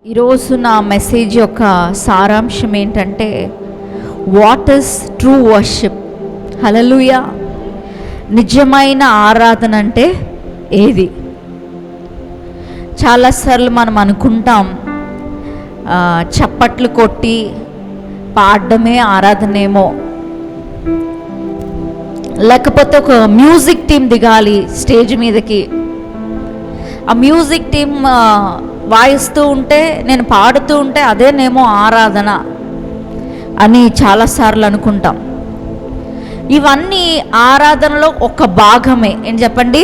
ఈరోజు నా మెసేజ్ యొక్క సారాంశం ఏంటంటే, వాట్ ఈస్ ట్రూ వర్షిప్? హల్లెలూయా. నిజమైన ఆరాధన అంటే ఏది? చాలాసార్లు మనం అనుకుంటాం చప్పట్లు కొట్టి పాడడమే ఆరాధనేమో, లేకపోతే ఒక మ్యూజిక్ టీం దిగాలి స్టేజ్ మీదకి, ఆ మ్యూజిక్ టీం వాయిస్తూ ఉంటే నేను పాడుతూ ఉంటే అదేనేమో ఆరాధన అని చాలాసార్లు అనుకుంటాం. ఇవన్నీ ఆరాధనలో ఒక భాగమే. ఏం చెప్పండి?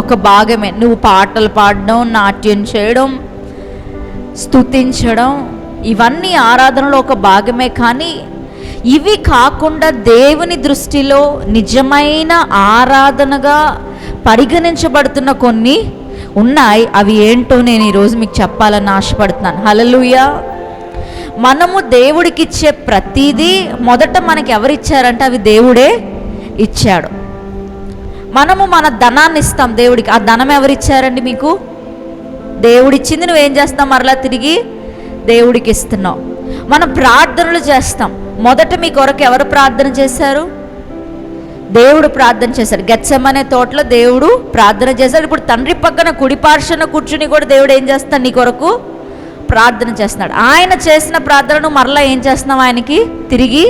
ఒక భాగమే. నువ్వు పాటలు పాడడం, నాట్యం చేయడం, స్తుతించడం, ఇవన్నీ ఆరాధనలో ఒక భాగమే. కానీ ఇవి కాకుండా దేవుని దృష్టిలో నిజమైన ఆరాధనగా పరిగణించబడుతున్న కొన్ని ఉన్నాయి. అవి ఏంటో నేను ఈరోజు మీకు చెప్పాలని ఆశపడుతున్నాను. హల్లెలూయా. మనము దేవుడికి ఇచ్చే ప్రతిదీ మొదట మనకి ఎవరిచ్చారంటే అవి దేవుడే ఇచ్చాడు. మనము మన ధనాన్ని ఇస్తాం దేవుడికి. ఆ ధనం ఎవరిచ్చారండి మీకు? దేవుడిచ్చింది నువ్వేం చేస్తావు? మరలా తిరిగి దేవుడికి ఇస్తున్నావు. మనం ప్రార్థనలు చేస్తాం. మొదట మీ కొరకు ఎవరు ప్రార్థన చేశారు? దేవుడు ప్రార్థన చేశాడు. గెత్సెమనే తోటలో దేవుడు ప్రార్థన చేశాడు. ఇప్పుడు తండ్రి పక్కన కుడి పార్శ్వన కూర్చుని కూడా దేవుడు ఏం చేస్తాడు? నీ కొరకు ప్రార్థన చేస్తున్నాడు. ఆయన చేసిన ప్రార్థనను మరలా ఏం చేస్తున్నావు? ఆయనకి తిరిగి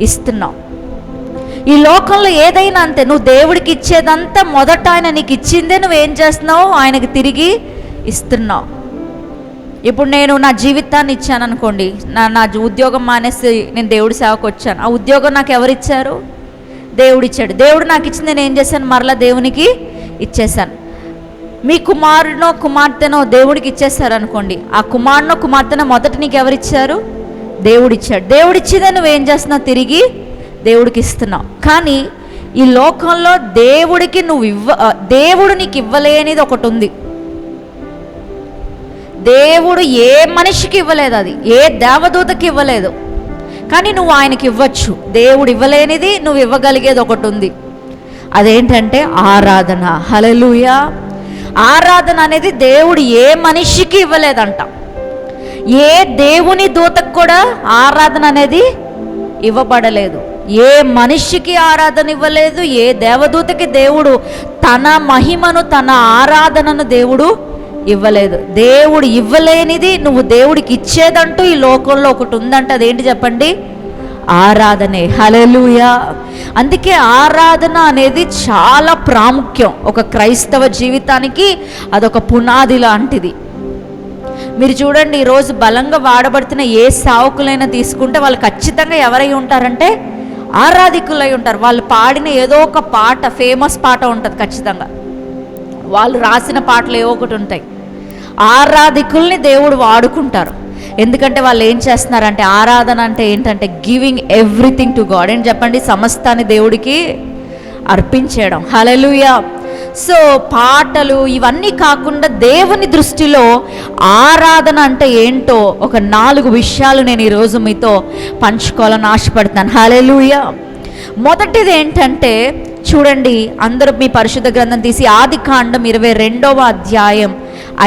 ఇస్తున్నావు. ఈ లోకంలో ఏదైనా అంతే. నువ్వు దేవుడికి ఇచ్చేదంతా మొదట ఆయన నీకు ఇచ్చిందే నువ్వేం చేస్తున్నావు? ఆయనకి తిరిగి ఇస్తున్నావు. ఇప్పుడు నేను నా జీవితాన్ని ఇచ్చాను అనుకోండి, నా ఉద్యోగం మానేసి నేను దేవుడి సేవకు వచ్చాను. ఆ ఉద్యోగం నాకు ఎవరిచ్చారు? దేవుడిచ్చాడు. దేవుడు నాకు ఇచ్చింది నేను ఏం చేశాను? మరలా దేవునికి ఇచ్చేసాను. మీ కుమారునో కుమార్తెనో దేవుడికి ఇచ్చేసారు అనుకోండి, ఆ కుమారునో కుమార్తెనో మొదట నీకు ఎవరిచ్చారు? దేవుడిచ్చాడు. దేవుడిచ్చిందే నువ్వేం చేస్తున్నావు? తిరిగి దేవుడికి ఇస్తున్నావు. కానీ ఈ లోకంలో దేవుడికి దేవుడు నీకు ఇవ్వలేనిది ఒకటి ఉంది. దేవుడు ఏ మనిషికి ఇవ్వలేదు, అది ఏ దేవదూతకి ఇవ్వలేదు. కానీ నువ్వు ఆయనకి ఇవ్వచ్చు. దేవుడు ఇవ్వలేనిది నువ్వు ఇవ్వగలిగేది ఒకటి ఉంది. అదేంటంటే ఆరాధన. హల్లెలూయా. ఆరాధన అనేది దేవుడు ఏ మనిషికి ఇవ్వలేదంట. ఏ దేవుని దూతకు కూడా ఆరాధన అనేది ఇవ్వబడలేదు. ఏ మనిషికి ఆరాధన ఇవ్వలేదు. ఏ దేవదూతకి దేవుడు తన మహిమను, తన ఆరాధనను దేవుడు ఇవ్వలేదు. దేవుడు ఇవ్వలేనిది నువ్వు దేవుడికి ఇచ్చేదంటూ ఈ లోకంలో ఒకటి ఉందంట. అదేంటి చెప్పండి? ఆరాధనే. హల్లెలూయా. అందుకే ఆరాధన అనేది చాలా ప్రాముఖ్యం. ఒక క్రైస్తవ జీవితానికి అదొక పునాది లాంటిది. మీరు చూడండి, ఈరోజు బలంగా వాడబడుతున్న ఏ సేవకులైనా తీసుకుంటే వాళ్ళు ఖచ్చితంగా ఎవరై ఉంటారంటే ఆరాధికులై ఉంటారు. వాళ్ళు పాడిన ఏదో ఒక పాట, ఫేమస్ పాట ఉంటుంది ఖచ్చితంగా. వాళ్ళు రాసిన పాటలు ఏవో ఒకటి ఉంటాయి. ఆరాధికుల్ని దేవుడు వాడుకుంటారు. ఎందుకంటే వాళ్ళు ఏం చేస్తున్నారంటే, ఆరాధన అంటే ఏంటంటే గివింగ్ ఎవ్రీథింగ్ టు గాడ్. ఏంటి చెప్పండి? సమస్తాన్ని దేవుడికి అర్పించేయడం. హల్లెలూయా. సో పాటలు ఇవన్నీ కాకుండా దేవుని దృష్టిలో ఆరాధన అంటే ఏంటో ఒక 4 విషయాలు నేను ఈరోజు మీతో పంచుకోవాలని ఆశపడుతున్నాను. హల్లెలూయా. మొదటిది ఏంటంటే, చూడండి, అందరూ మీ పరిశుద్ధ గ్రంథం తీసి ఆదికాండం 22వ అధ్యాయం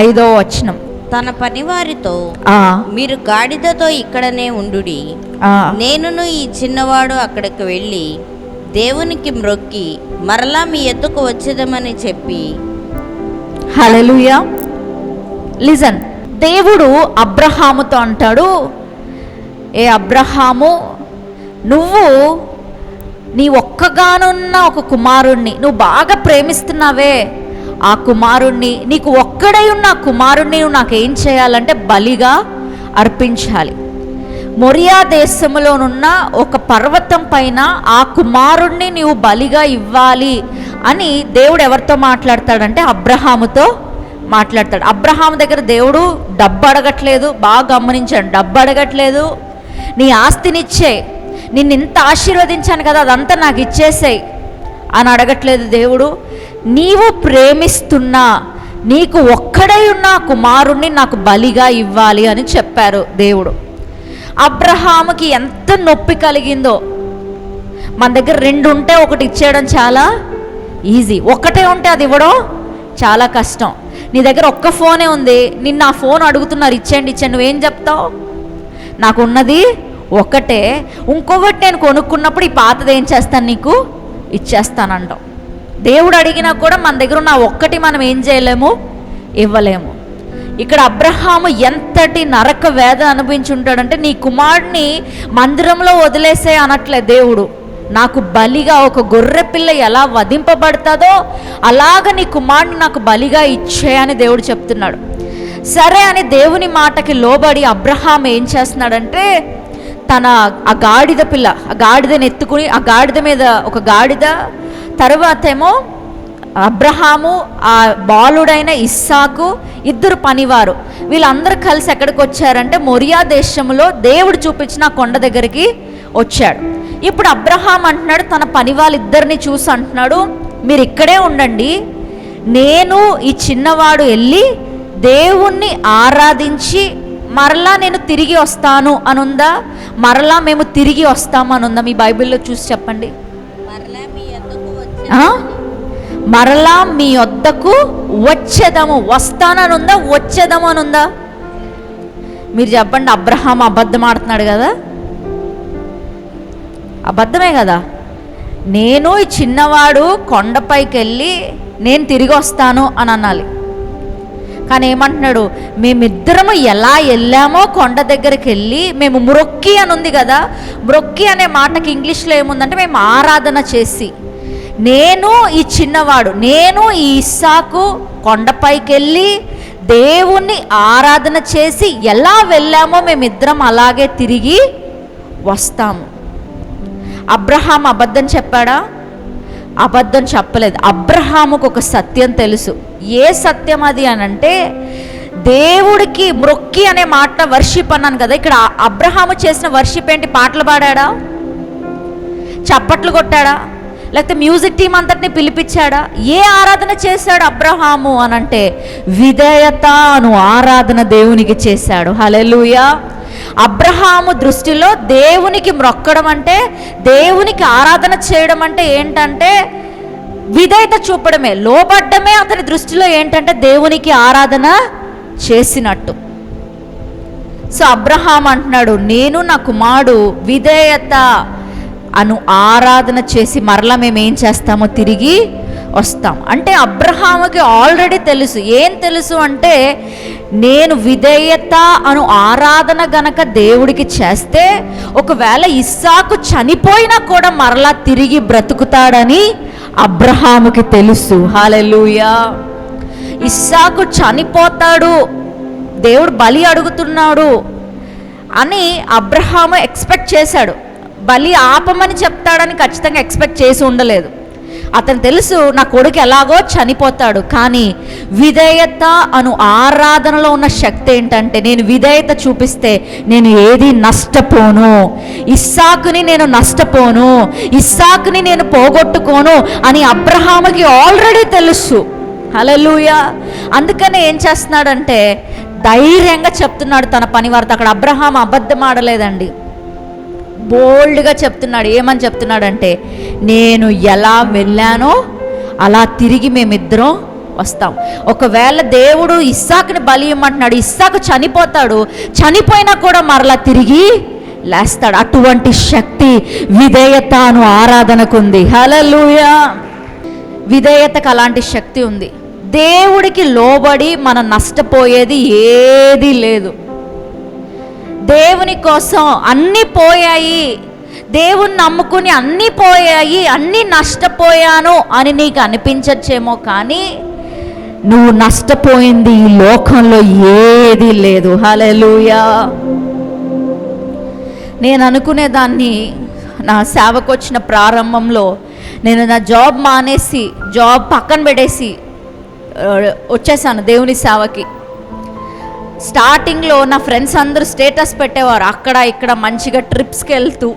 5వ వచనం. తన పనివారితో మీరు గాడిదతో ఇక్కడనే ఉండుడి, నేనును ఈ చిన్నవాడు అక్కడికి వెళ్ళి దేవునికి మ్రొక్కి మరలా మీ ఎద్దుకు వచ్చేదమని చెప్పి. హల్లెలూయా. లిజన్. దేవుడు అబ్రహాముతో అంటాడు, ఏ అబ్రహాము, నువ్వు నీ ఒక్కగానున్న ఒక కుమారుణ్ణి నువ్వు బాగా ప్రేమిస్తున్నావే, ఆ కుమారుణ్ణి, నీకు ఒక్కడై ఉన్న ఆ కుమారుణ్ణి నువ్వు నాకేం చేయాలంటే బలిగా అర్పించాలి. మొరియా దేశంలోనున్న ఒక పర్వతం పైన ఆ కుమారుణ్ణి నీవు బలిగా ఇవ్వాలి అని దేవుడు ఎవరితో మాట్లాడతాడంటే అబ్రహాముతో మాట్లాడతాడు. అబ్రహాము దగ్గర దేవుడు డబ్బు అడగట్లేదు. బాగా గమనించాడు. డబ్బు అడగట్లేదు. నీ ఆస్తినిచ్చే, నిన్ను ఇంత ఆశీర్వదించాను కదా అదంతా నాకు ఇచ్చేసేయి అని అడగట్లేదు దేవుడు. నీవు ప్రేమిస్తున్నా, నీకు ఒక్కడై ఉన్న కుమారుణ్ణి నాకు బలిగా ఇవ్వాలి అని చెప్పారు దేవుడు. అబ్రహాముకి ఎంత నొప్పి కలిగిందో. మన దగ్గర 2 ఉంటే ఒకటి ఇచ్చేయడం చాలా ఈజీ, ఒకటే ఉంటే అది ఇవ్వడం చాలా కష్టం. నీ దగ్గర ఒక్క ఫోనే ఉంది, నిన్న ఆ ఫోన్ అడుగుతున్నారు ఇచ్చేయండి, నువ్వేం చెప్తావు? నాకున్నది ఒకటే, ఇంకొకటి నేను కొనుక్కున్నప్పుడు ఈ పాతది ఏం చేస్తాను, నీకు ఇచ్చేస్తానంటాం. దేవుడు అడిగినా కూడా మన దగ్గర ఉన్న ఒక్కటి మనం ఏం చేయలేము, ఇవ్వలేము. ఇక్కడ అబ్రహాము ఎంతటి నరక వేదన అనుభవించి ఉంటాడంటే, నీ కుమారుడిని మందిరంలో వదిలేసే అనట్లే దేవుడు, నాకు బలిగా ఒక గొర్రె పిల్ల ఎలా వధింపబడతాదో అలాగ నీ కుమారుడిని నాకు బలిగా ఇచ్చే అని దేవుడు చెప్తున్నాడు. సరే అని దేవుని మాటకి లోబడి అబ్రహాం ఏం చేస్తున్నాడంటే, తన ఆ గాడిద పిల్ల, ఆ గాడిదని ఎత్తుకుని, ఆ గాడిద మీద ఒక గాడిద, తర్వాత ఏమో అబ్రహాము, ఆ బాలుడైన ఇస్సాకు, ఇద్దరు పనివారు, వీళ్ళందరూ కలిసి ఎక్కడికి వచ్చారంటే మొరియా దేశంలో దేవుడు చూపించిన కొండ దగ్గరికి వచ్చాడు. ఇప్పుడు అబ్రహాం అంటున్నాడు తన పని వాళ్ళిద్దరిని చూసి అంటున్నాడు, మీరు ఇక్కడే ఉండండి, నేను ఈ చిన్నవాడు వెళ్ళి దేవుణ్ణి ఆరాధించి మరలా నేను తిరిగి వస్తాను అనుందా? మరలా మేము తిరిగి వస్తాము అనుందా? మీ బైబిల్లో చూసి చెప్పండి. మరలా మీ వద్దకు వచ్చేదము, వస్తాననుందా, వచ్చేదము అనుందా? మీరు చెప్పండి. అబ్రహాం అబద్ధం ఆడుతున్నాడు కదా, అబద్ధమే కదా. నేను ఈ చిన్నవాడు కొండపైకి వెళ్ళి నేను తిరిగి వస్తాను అని అనాలి. కానీ ఏమంటున్నాడు, మేమిద్దరము ఎలా వెళ్ళామో కొండ దగ్గరికి వెళ్ళి, మేము మ్రొక్కి అని ఉంది కదా, మ్రొక్కి అనే మాటకి ఇంగ్లీష్లో ఏముందంటే మేము ఆరాధన చేసి, నేను ఈ చిన్నవాడు, నేను ఈ ఇస్సాకు కొండపైకి వెళ్ళి దేవుణ్ణి ఆరాధన చేసి ఎలా వెళ్ళామో మేమిద్దరం అలాగే తిరిగి వస్తాము. అబ్రహాం అబద్ధం చెప్పాడా? అబద్ధం చెప్పలేదు. అబ్రహాముకు ఒక సత్యం తెలుసు. ఏ సత్యం అది అని అంటే, దేవుడికి మ్రొక్కి అనే మాట వర్షిప్ అన్నాను కదా, ఇక్కడ అబ్రహాము చేసిన వర్షిప్ ఏంటి? పాటలు పాడాడా? చప్పట్లు కొట్టాడా? లేకపోతే మ్యూజిక్ టీం అంతటిని పిలిపించాడా? ఏ ఆరాధన చేశాడు అబ్రహాము అని అంటే, విధేయత అను ఆరాధన దేవునికి చేశాడు. హల్లెలూయా. అబ్రహాము దృష్టిలో దేవునికి మ్రొక్కడం అంటే, దేవునికి ఆరాధన చేయడం అంటే ఏంటంటే విధేయత చూపడమే, లోబడ్డమే అతని దృష్టిలో ఏంటంటే దేవునికి ఆరాధన చేసినట్టు. సో అబ్రహాం అంటున్నాడు, నేను నా కుమారుడు విధేయత అను ఆరాధన చేసి మరలా మేము ఏం చేస్తామో తిరిగి వస్తాం. అంటే అబ్రహాముకి ఆల్రెడీ తెలుసు. ఏం తెలుసు అంటే, నేను విధేయత అను ఆరాధన గనక దేవుడికి చేస్తే ఒకవేళ ఇస్సాకు చనిపోయినా కూడా మరలా తిరిగి బ్రతుకుతాడని అబ్రహాముకి తెలుసు. హల్లెలూయా. ఇస్సాకు చనిపోతాడు, దేవుడు బలి అడుగుతున్నాడు అని అబ్రహాము ఎక్స్పెక్ట్ చేశాడు. బలి ఆపమని చెప్తాడని ఖచ్చితంగా ఎక్స్పెక్ట్ చేసి ఉండలేదు. అతను తెలుసు నా కొడుకు ఎలాగో చనిపోతాడు, కానీ విధేయత అను ఆరాధనలో ఉన్న శక్తి ఏంటంటే, నేను విధేయత చూపిస్తే నేను ఏది నష్టపోను, ఇస్సాకుని నేను నష్టపోను, ఇస్సాకుని నేను పోగొట్టుకోను అని అబ్రహాముకి ఆల్రెడీ తెలుసు. హల్లెలూయా. అందుకనే ఏం చేస్తున్నాడంటే ధైర్యంగా చెప్తున్నాడు తన పని వారితో. అక్కడ అబ్రహాం అబద్ధం ఆడలేదండి, బోల్డ్గా చెప్తున్నాడు. ఏమని చెప్తున్నాడంటే, నేను ఎలా వెళ్ళానో అలా తిరిగి మేమిద్దరం వస్తాం. ఒకవేళ దేవుడు ఇస్సాకుని బలి ఇమ్మంటున్నాడు, ఇస్సాకు చనిపోతాడు, చనిపోయినా కూడా మరలా తిరిగి లేస్తాడు. అటువంటి శక్తి విధేయతను ఆరాధనకు ఉంది. హల్లెలూయా. విధేయతకు అలాంటి శక్తి ఉంది. దేవుడికి లోబడి మనం నష్టపోయేది ఏదీ లేదు. దేవుని కోసం అన్నీ పోయాయి, దేవుణ్ణి నమ్ముకుని అన్నీ పోయాయి, అన్నీ నష్టపోయాను అని నీకు అనిపించచ్చేమో, కానీ నువ్వు నష్టపోయింది ఈ లోకంలో ఏదీ లేదు. హల్లెలూయా. నేను అనుకునేదాన్ని, నా సేవకు వచ్చిన ప్రారంభంలో నేను నా జాబ్ మానేసి, జాబ్ పక్కన పెట్టేసి వచ్చేసాను దేవుని సేవకి. స్టార్టింగ్లో నా ఫ్రెండ్స్ అందరూ స్టేటస్ పెట్టేవారు, అక్కడ ఇక్కడ మంచిగా ట్రిప్స్కి వెళ్తూ,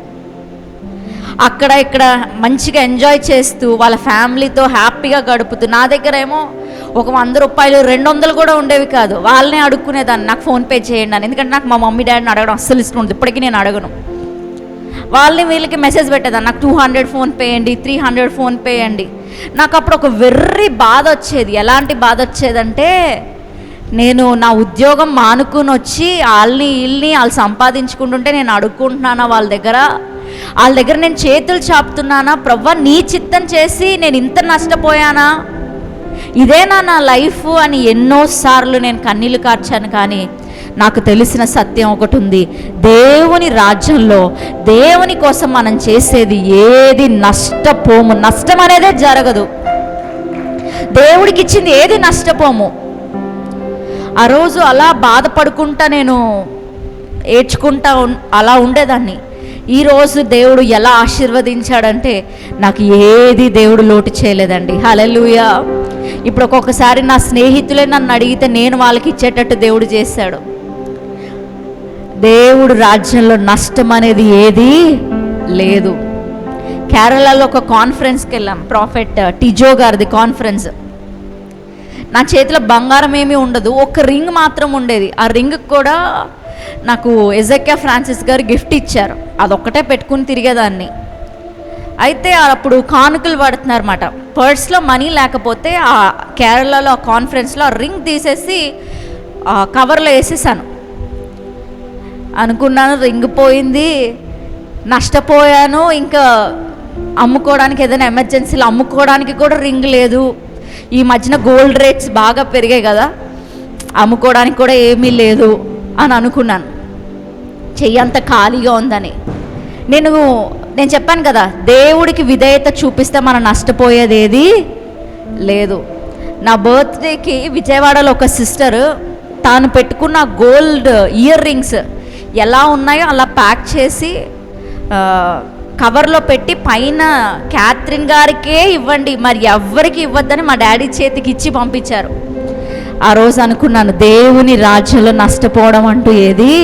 అక్కడ ఇక్కడ మంచిగా ఎంజాయ్ చేస్తూ వాళ్ళ ఫ్యామిలీతో హ్యాపీగా గడుపుతూ. నా దగ్గర ఏమో ఒక 100 రూపాయలు 200 కూడా ఉండేవి కాదు. వాళ్ళనే అడుక్కునేదాన్ని, నాకు ఫోన్పే చేయండి అని. ఎందుకంటే నాకు మా మమ్మీ డాడీని అడగడం అస్సలు ఇష్టం ఉండదు, ఇప్పటికీ నేను అడగను. వాళ్ళని వీళ్ళకి మెసేజ్ పెట్టేదాన్ని, నాకు 200 ఫోన్పే చేయండి, 300 ఫోన్పే చేయండి. నాకు అప్పుడు ఒక వెర్రి బాధ వచ్చేది. ఎలాంటి బాధ వచ్చేదంటే, నేను నా ఉద్యోగం మానుకుని వచ్చి వాళ్ళు సంపాదించుకుంటుంటే నేను అడుక్కుంటున్నానా వాళ్ళ దగ్గర నేను చేతులు చాపుతున్నానా? ప్రవ్వా, నీ చిత్తం చేసి నేను ఇంత నష్టపోయానా? ఇదేనా నా లైఫ్ అని ఎన్నోసార్లు నేను కన్నీళ్లు కార్చాను. కానీ నాకు తెలిసిన సత్యం ఒకటి ఉంది, దేవుని రాజ్యంలో దేవుని కోసం మనం చేసేది ఏది నష్టపోము. నష్టం అనేదే జరగదు. దేవుడికి ఇచ్చింది ఏది నష్టపోము. ఆ రోజు అలా బాధపడుకుంటా నేను ఏడ్చుకుంటా అలా ఉండేదాన్ని. ఈరోజు దేవుడు ఎలా ఆశీర్వదించాడంటే నాకు ఏది దేవుడు లోటు చేయలేదండి. హల్లెలూయా. ఇప్పుడు ఒక్కొక్కసారి నా స్నేహితులే నన్ను అడిగితే నేను వాళ్ళకి ఇచ్చేటట్టు దేవుడు చేశాడు. దేవుడు రాజ్యంలో నష్టం అనేది ఏది లేదు. కేరళలో ఒక కాన్ఫరెన్స్కి వెళ్ళాం, ప్రాఫెట్ టిజో గారిది కాన్ఫరెన్స్. నా చేతిలో బంగారం ఏమీ ఉండదు, ఒక రింగ్ మాత్రం ఉండేది. ఆ రింగ్ కూడా నాకు ఎజెకియా ఫ్రాన్సిస్ గారు గిఫ్ట్ ఇచ్చారు. అదొక్కటే పెట్టుకుని తిరిగేదాన్ని. అయితే అప్పుడు కానుకలు పడుతున్నారన్నమాట. పర్స్లో మనీ లేకపోతే ఆ కేరళలో ఆ కాన్ఫరెన్స్లో ఆ రింగ్ తీసేసి కవర్లో వేసేసాను. అనుకున్నాను రింగ్ పోయింది, నష్టపోయాను. ఇంకా అమ్ముకోవడానికి ఏదైనా ఎమర్జెన్సీలో అమ్ముకోవడానికి కూడా రింగ్ లేదు. ఈ మధ్యన గోల్డ్ రేట్స్ బాగా పెరిగాయి కదా, అమ్ముకోవడానికి కూడా ఏమీ లేదు అని అనుకున్నాను. చెయ్యంత ఖాళీగా ఉందని. నేను చెప్పాను కదా, దేవుడికి విధేయత చూపిస్తే మనం నష్టపోయేది ఏది లేదు. నా బర్త్డేకి విజయవాడలో ఒక సిస్టర్ తాను పెట్టుకున్న గోల్డ్ ఇయర్ రింగ్స్ ఎలా ఉన్నాయో అలా ప్యాక్ చేసి కవర్లో పెట్టి పైన క్యాథరిన్ గారికే ఇవ్వండి, మరి ఎవ్వరికి ఇవ్వద్దని మా డాడీ చేతికి ఇచ్చి పంపించారు. ఆ రోజు అనుకున్నాను, దేవుని రాజ్యంలో నష్టపోవడం అంటూ ఏది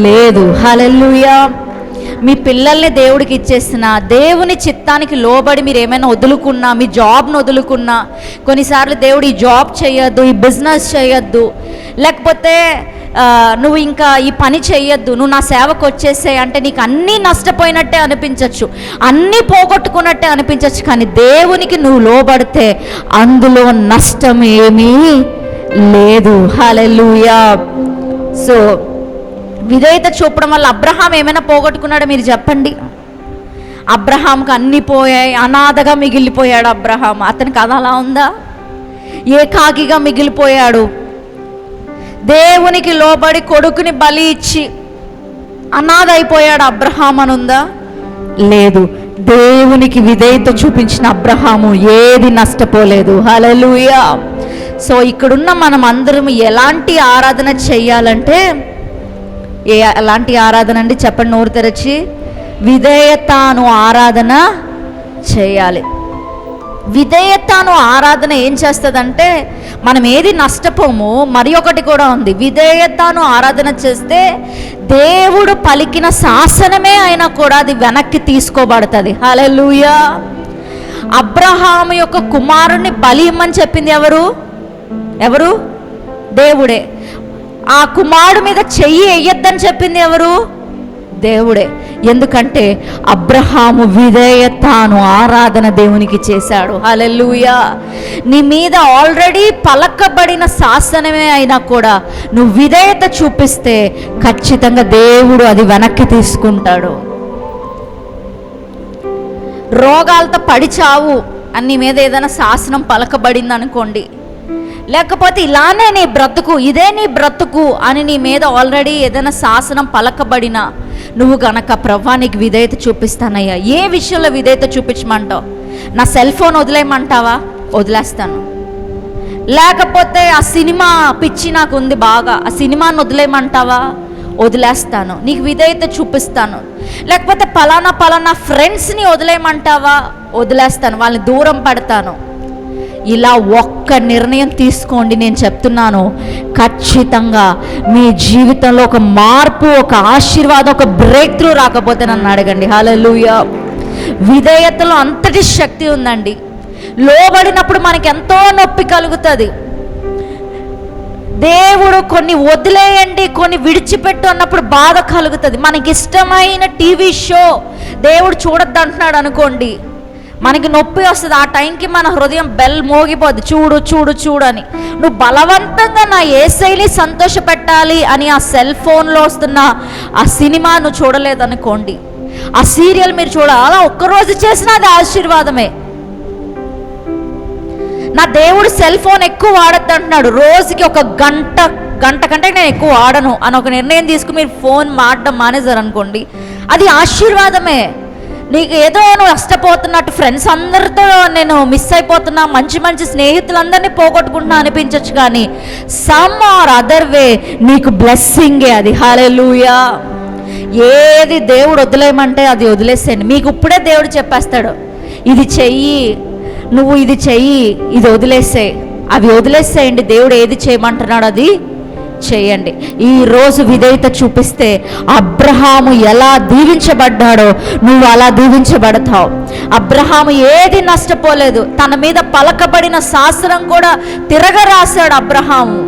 లేదు. హల్లెలూయా. మీ పిల్లల్ని దేవుడికి ఇచ్చేసిన, దేవుని చిత్తానికి లోబడి మీరు ఏమైనా వదులుకున్నా, మీ జాబ్ను వదులుకున్నా, కొన్నిసార్లు దేవుడు ఈ జాబ్ చేయొద్దు, ఈ బిజినెస్ చేయొద్దు, లేకపోతే నువ్వు ఇంకా ఈ పని చెయ్యొద్దు, నువ్వు నా సేవకు వచ్చేసే అంటే నీకు అన్నీ నష్టపోయినట్టే అనిపించవచ్చు, అన్నీ పోగొట్టుకున్నట్టే అనిపించవచ్చు. కానీ దేవునికి నువ్వు లోబడితే అందులో నష్టం ఏమీ లేదు. హల్లెలూయా. సో విధేయత చూపడం వల్ల అబ్రహాం ఏమైనా పోగొట్టుకున్నాడో మీరు చెప్పండి. అబ్రహాంకి అన్నీ పోయాయి, అనాథగా మిగిలిపోయాడు అబ్రహాం. అతనికి అది అలా ఉందా? ఏకాకిగా మిగిలిపోయాడు. దేవునికి లోబడి కొడుకుని బలి ఇచ్చి అనాథ అయిపోయాడు అబ్రహాం అని ఉందా? లేదు. దేవునికి విధేయత చూపించిన అబ్రహాము ఏది నష్టపోలేదు. హల్లెలూయా. సో ఇక్కడున్న మనం అందరం ఎలాంటి ఆరాధన చెయ్యాలంటే, ఎలాంటి ఆరాధన అండి చెప్పండి నోరు తెరచి? విధేయతను ఆరాధన చేయాలి. విధేయతను ఆరాధన ఏం చేస్తుందంటే మనం ఏది నష్టపోము. మరి ఒకటి కూడా ఉంది, విధేయతను ఆరాధన చేస్తే దేవుడు పలికిన శాసనమే అయినా కూడా అది వెనక్కి తీసుకోబడుతుంది. హల్లెలూయా. అబ్రహాము యొక్క కుమారుణ్ణి బలి ఇమ్మని చెప్పింది ఎవరు? దేవుడే. ఆ కుమారుడి మీద చెయ్యి వేయొద్దని చెప్పింది ఎవరు? దేవుడే. ఎందుకంటే అబ్రహాము విధేయతను ఆరాధన దేవునికి చేశాడు. హల్లెలూయా. నీ మీద ఆల్రెడీ పలకబడిన శాసనమే అయినా కూడా నువ్వు విధేయత చూపిస్తే ఖచ్చితంగా దేవుడు అది వెనక్కి తీసుకుంటాడు. రోగాలతో పడి చావు అని నీ మీద ఏదైనా శాసనం పలకబడింది అనుకోండి, లేకపోతే ఇలానే నీ బ్రతుకు, ఇదే నీ బ్రతుకు అని నీ మీద ఆల్రెడీ ఏదైనా శాసనం పలకబడినా నువ్వు గనక ప్రభువా నీకు విధేయత చూపిస్తానయ్యా, ఏ విషయంలో విధేయత చూపించమంటావు? నా సెల్ ఫోన్ వదిలేయమంటావా? వదిలేస్తాను. లేకపోతే ఆ సినిమా పిచ్చి నాకు ఉంది బాగా, ఆ సినిమాని వదిలేయమంటావా? వదిలేస్తాను. నీకు విధేయత చూపిస్తాను. లేకపోతే పలానా ఫ్రెండ్స్ని వదిలేయమంటావా? వదిలేస్తాను, వాళ్ళని దూరం పెడతాను. ఇలా ఒక్క నిర్ణయం తీసుకోండి. నేను చెప్తున్నాను, ఖచ్చితంగా మీ జీవితంలో ఒక మార్పు, ఒక ఆశీర్వాదం, ఒక బ్రేక్ త్రూ రాకపోతే నన్ను అడగండి. హల్లెలూయా. విధేయతలో అంతటి శక్తి ఉందండి. లోబడినప్పుడు మనకి ఎంతో నొప్పి కలుగుతుంది. దేవుడు కొన్ని వదిలేయండి, కొన్ని విడిచిపెట్టు అన్నప్పుడు బాధ కలుగుతుంది. మనకి ఇష్టమైన టీవీ షో దేవుడు చూడొద్దు అంటున్నాడు అనుకోండి, మనకి నొప్పి వస్తుంది, ఆ టైంకి మన హృదయం బెల్ మోగిపోద్ది, చూడు చూడు చూడు అని. నువ్వు బలవంతంగా నా యేసయ్యని సంతోష పెట్టాలి అని ఆ సెల్ ఫోన్లో వస్తున్న ఆ సినిమా నువ్వు చూడలేదనుకోండి, ఆ సీరియల్ మీరు చూడాలి, అలా ఒక్కరోజు చేసినా అది ఆశీర్వాదమే. నా దేవుడు సెల్ ఫోన్ ఎక్కువ వాడద్దు అంటున్నాడు, రోజుకి ఒక గంట కంటే నేను ఎక్కువ వాడను అని ఒక నిర్ణయం తీసుకుని మీరు ఫోన్ మాడడం మానేశారు అనుకోండి, అది ఆశీర్వాదమే. నీకు ఏదో నువ్వు నష్టపోతున్నట్టు, ఫ్రెండ్స్ అందరితో నేను మిస్ అయిపోతున్నా, మంచి మంచి స్నేహితులందరినీ పోగొట్టుకుంటున్నా అనిపించవచ్చు, కానీ సమ్ ఆర్ అదర్ వే నీకు బ్లెస్సింగే అది. హల్లెలూయా. ఏది దేవుడు వదిలేయమంటే అది వదిలేసేయండి. మీకు ఇప్పుడే దేవుడు చెప్పేస్తాడు, ఇది చెయ్యి, నువ్వు ఇది చెయ్యి, ఇది వదిలేసే, అవి వదిలేసేయండి. దేవుడు ఏది చేయమంటున్నాడు అది చేయండి. ఈరోజు విధేయత చూపిస్తే అబ్రహాము ఎలా దీవించబడ్డాడో నువ్వు అలా దీవించబడతావు. అబ్రహాము ఏది నష్టపోలేదు, తన మీద పలకబడిన శాసనం కూడా తిరగరాశాడు అబ్రహాము,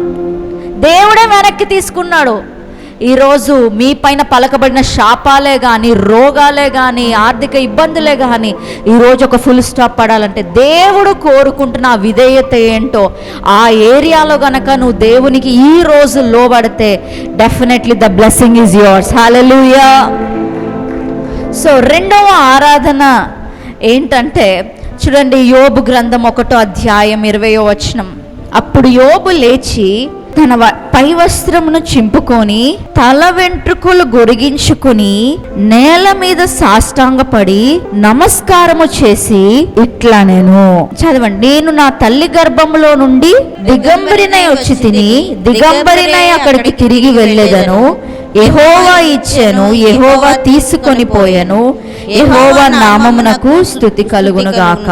దేవుడే వెనక్కి తీసుకున్నాడు. ఈరోజు మీ పైన పలకబడిన శాపాలే కానీ, రోగాలే కానీ, ఆర్థిక ఇబ్బందులే కానీ ఈరోజు ఒక ఫుల్ స్టాప్ పడాలంటే దేవుడు కోరుకుంటున్న ఆ విధేయత ఏంటో, ఆ ఏరియాలో గనక నువ్వు దేవునికి ఈ రోజు లోబడితే definitely the blessing is yours. Hallelujah. So రెండవ ఆరాధన ఏంటంటే చూడండి, యోబు గ్రంథం 1వ అధ్యాయం 20వ వచనం. అప్పుడు యోబు లేచి తన పై వస్త్రమును చింపుకొని తల వెంట్రుకలు గొరిగించుకుని నేల మీద సాష్టాంగపడి నమస్కారము చేసి ఇట్లా నేను చదవండి, నేను నా తల్లి గర్భములో నుండి దిగంబరినై వచ్చి తిని దిగంబరినై అక్కడికి తిరిగి వెళ్ళేదను. యెహోవా ఇచ్చెను, యెహోవా తీసుకొని పోయెను, యెహోవా నామమునకు స్తుతి కలుగును గాక.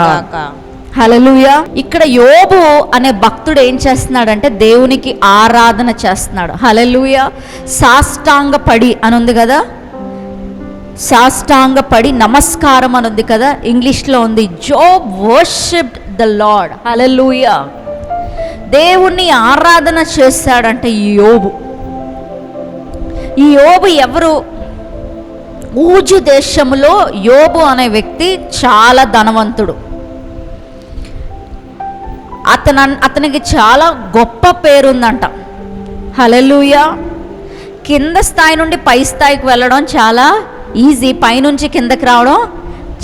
హల్లెలూయా. ఇక్కడ యోబు అనే భక్తుడు ఏం చేస్తున్నాడంటే దేవునికి ఆరాధన చేస్తున్నాడు. హల్లెలూయా. సాష్టాంగపడి అని ఉంది కదా, సాష్టాంగపడి నమస్కారం అని ఉంది కదా, ఇంగ్లీష్లో ఉంది జోబ్ వర్షిప్డ్ ద లార్డ్. హల్లెలూయా. దేవుణ్ణి ఆరాధన చేస్తాడంటే ఈ యోబు ఎవరు? ఊజు దేశంలో యోబు అనే వ్యక్తి చాలా ధనవంతుడు. అతనికి చాలా గొప్ప పేరుందంట. హల్లెలూయా. కింద స్థాయి నుండి పై స్థాయికి వెళ్ళడం చాలా ఈజీ, పైనుంచి కిందకి రావడం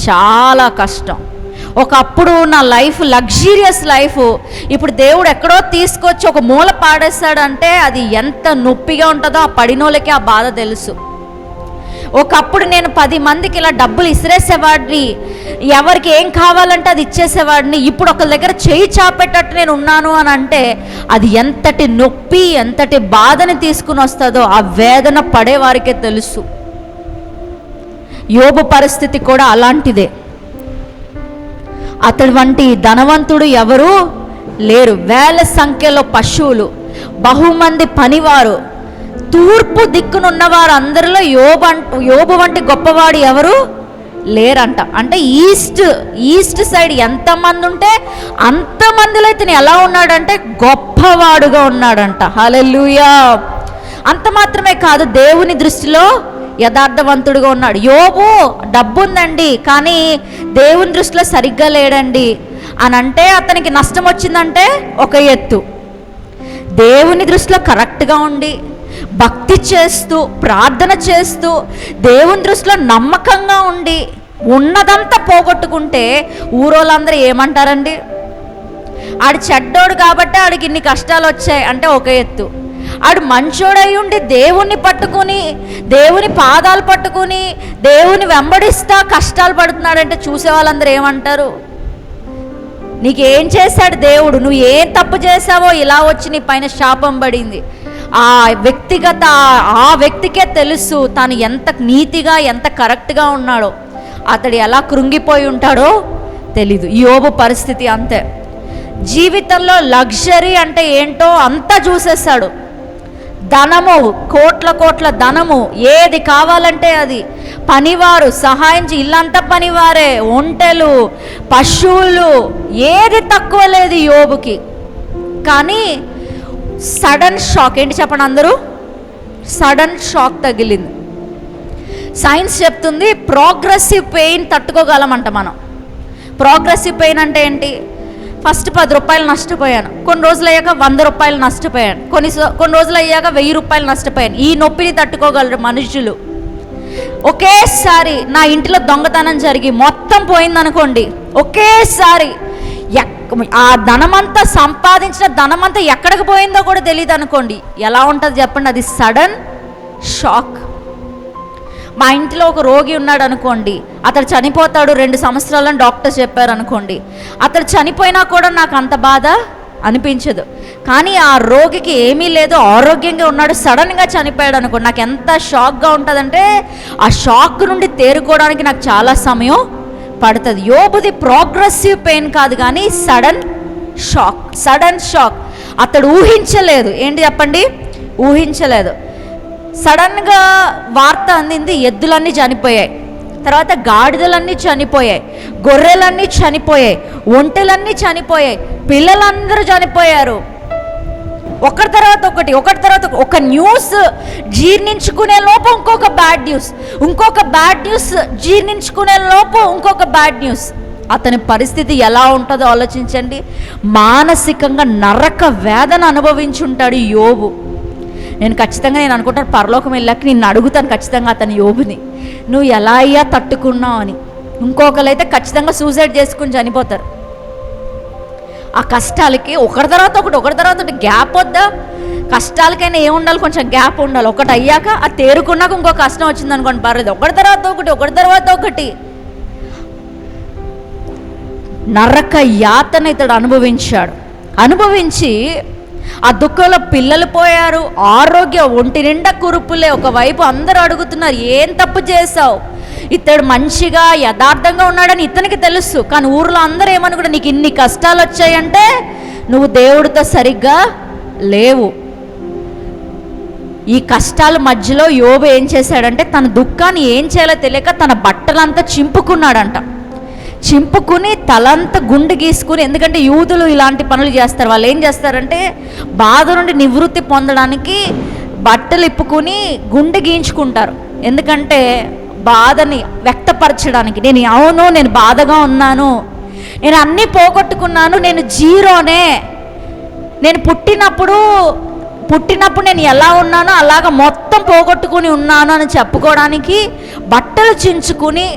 చాలా కష్టం. ఒకప్పుడు నా లైఫ్ లగ్జీరియస్ లైఫ్, ఇప్పుడు దేవుడు ఎక్కడో తీసుకొచ్చి ఒక మూల పాడేస్తాడంటే అది ఎంత నొప్పిగా ఉంటుందో ఆ పడినోళ్ళకి ఆ బాధ తెలుసు. ఒకప్పుడు నేను 10 మందికి ఇలా డబ్బులు ఇసిరేసేవాడిని, ఎవరికి ఏం కావాలంటే అది ఇచ్చేసేవాడిని. ఇప్పుడు ఒకరి దగ్గర చేయి చాపెట్టట్టు నేను ఉన్నాను అని అంటే అది ఎంతటి నొప్పి, ఎంతటి బాధని తీసుకుని వస్తుందో ఆ వేదన పడేవారికే తెలుసు. యోబు పరిస్థితి కూడా అలాంటిదే. అతడి వంటి ధనవంతుడు ఎవరు లేరు. వేల సంఖ్యలో పశువులు, బహుమంది పనివారు, తూర్పు దిక్కునున్న వారు అందరిలో యోబు వంటి గొప్పవాడు ఎవరు లేరంట. అంటే ఈస్ట్ సైడ్ ఎంతమంది ఉంటే అంతమందిలో ఇతను ఎలా ఉన్నాడంటే గొప్పవాడుగా ఉన్నాడంట. హల్లెలూయా. అంత మాత్రమే కాదు, దేవుని దృష్టిలో యథార్థవంతుడిగా ఉన్నాడు. యోబు డబ్బు ఉందండి కానీ దేవుని దృష్టిలో సరిగ్గా లేడండి అని అంటే అతనికి నష్టం వచ్చిందంటే ఒక ఎత్తు, దేవుని దృష్టిలో కరెక్ట్గా ఉండి భక్తి చేస్తూ ప్రార్థన చేస్తూ దేవుని దృష్టిలో నమ్మకంగా ఉండి ఉన్నదంతా పోగొట్టుకుంటే ఊరోళ్ళందరూ ఏమంటారండి? ఆడు చెడ్డోడు కాబట్టి ఆడికి ఇన్ని కష్టాలు వచ్చాయి అంటే ఒక ఎత్తు, ఆడు మంచోడై ఉండి దేవుణ్ణి పట్టుకుని దేవుని పాదాలు పట్టుకుని దేవుని వెంబడిస్తా కష్టాలు పడుతున్నాడంటే చూసే వాళ్ళందరూ ఏమంటారు? నీకేం చేశాడు దేవుడు? నువ్వు ఏం తప్పు చేసావో ఇలా వచ్చి నీ పైన శాపం పడింది. ఆ వ్యక్తికే తెలుసు తాను ఎంత నీతిగా ఎంత కరెక్ట్గా ఉన్నాడో, అతడు ఎలా కృంగిపోయి ఉంటాడో తెలీదు. యోబు పరిస్థితి అంతే. జీవితంలో లగ్జరీ అంటే ఏంటో అంతా చూసేస్తాడు. ధనము, కోట్ల ధనము, ఏది కావాలంటే అది, పనివారు సహాయం ఇల్లంతా పనివారే, ఒంటెలు, పశువులు, ఏది తక్కువ లేదు యోబుకి. కానీ సడన్ షాక్ ఏంటి చెప్పండి అందరూ? సడన్ షాక్ తగిలింది. సైన్స్ చెప్తుంది ప్రోగ్రెసివ్ పెయిన్ తట్టుకోగలమంట మనం. ప్రోగ్రెసివ్ పెయిన్ అంటే ఏంటి? ఫస్ట్ 10 రూపాయలు నష్టపోయాను, కొన్ని రోజులు అయ్యాక 100 రూపాయలు నష్టపోయాను, కొన్ని రోజులు అయ్యాక 1000 రూపాయలు నష్టపోయాను. ఈ నొప్పిని తట్టుకోగలరు మనుషులు. ఒకేసారి నా ఇంటిలో దొంగతనం జరిగి మొత్తం పోయిందనుకోండి, ఒకేసారి ఆ ధనమంతా, సంపాదించిన ధనమంతా ఎక్కడికి పోయిందో కూడా తెలియదు అనుకోండి, ఎలా ఉంటుంది చెప్పండి? అది సడన్ షాక్. మా ఇంట్లో ఒక రోగి ఉన్నాడు అనుకోండి, అతడు చనిపోతాడు 2 సంవత్సరాలని డాక్టర్స్ చెప్పారు అనుకోండి, అతడు చనిపోయినా కూడా నాకు అంత బాధ అనిపించదు. కానీ ఆ రోగికి ఏమీ లేదు, ఆరోగ్యంగా ఉన్నాడు, సడన్గా చనిపోయాడు అనుకోండి, నాకు ఎంత షాక్గా ఉంటుందంటే ఆ షాక్ నుండి తేరుకోవడానికి నాకు చాలా సమయం పడుతుంది. యోబుది ప్రోగ్రెసివ్ పెయిన్ కాదు, కానీ సడన్ షాక్. అతడు ఊహించలేదు. ఏంటి చెప్పండి? ఊహించలేదు. సడన్గా వార్త అందింది, ఎద్దులన్నీ చనిపోయాయి, తర్వాత గాడిదలన్నీ చనిపోయాయి, గొర్రెలన్నీ చనిపోయాయి, ఒంటెలన్నీ చనిపోయాయి, పిల్లలందరూ చనిపోయారు. ఒకటి తర్వాత ఒక న్యూస్ జీర్ణించుకునే లోపు ఇంకొక బ్యాడ్ న్యూస్ జీర్ణించుకునే లోపు ఇంకొక బ్యాడ్ న్యూస్. అతని పరిస్థితి ఎలా ఉంటుందో ఆలోచించండి. మానసికంగా నరక వేదన అనుభవించుంటాడు యోబు. నేను అనుకుంటాను, పరలోకం వెళ్ళాక నిన్ను అడుగుతాను ఖచ్చితంగా అతని యోబుని, నువ్వు ఎలా అయ్యా తట్టుకున్నావు అని. ఇంకొకరైతే ఖచ్చితంగా సూసైడ్ చేసుకుని చనిపోతారు. ఆ కష్టాలకి ఒకటి తర్వాత ఒకటి గ్యాప్ వద్దా? కష్టాలకైనా ఏముండాలి? కొంచెం గ్యాప్ ఉండాలి. ఒకటి అయ్యాక ఆ తేరుకున్నాక ఇంకో కష్టం వచ్చింది అనుకోండి, పర్లేదు. ఒకటి తర్వాత ఒకటి నరక యాతన ఇతడు అనుభవించి ఆ దుఃఖంలో పిల్లలు పోయారు, ఒంటి నిండా కురుపులే. ఒకవైపు అందరూ అడుగుతున్నారు, ఏం తప్పు చేశావు? ఇతడు మంచిగా యథార్థంగా ఉన్నాడని ఇతనికి తెలుసు, కానీ ఊర్లో అందరూ ఏమనుకుంటారు, నీకు ఇన్ని కష్టాలు వచ్చాయంటే నువ్వు దేవుడితో సరిగ్గా లేవు. ఈ కష్టాల మధ్యలో యోబు ఏం చేశాడంటే, తన దుఃఖాన్ని ఏం చేయాలో తెలియక తన బట్టలంతా చింపుకుని తలంతా గుండు గీసుకుని, ఎందుకంటే యూదులు ఇలాంటి పనులు చేస్తారు. వాళ్ళు ఏం చేస్తారంటే, బాధ నుండి నివృత్తి పొందడానికి బట్టలు ఇప్పుకుని గుండె గీయించుకుంటారు. ఎందుకంటే బాధని వ్యక్తపరచడానికి, నేను బాధగా ఉన్నాను, నేను అన్నీ పోగొట్టుకున్నాను, నేను జీరోనే, నేను పుట్టినప్పుడు నేను ఎలా ఉన్నానో అలాగ మొత్తం పోగొట్టుకుని ఉన్నాను అని చెప్పుకోవడానికి బట్టలు చించుకుని,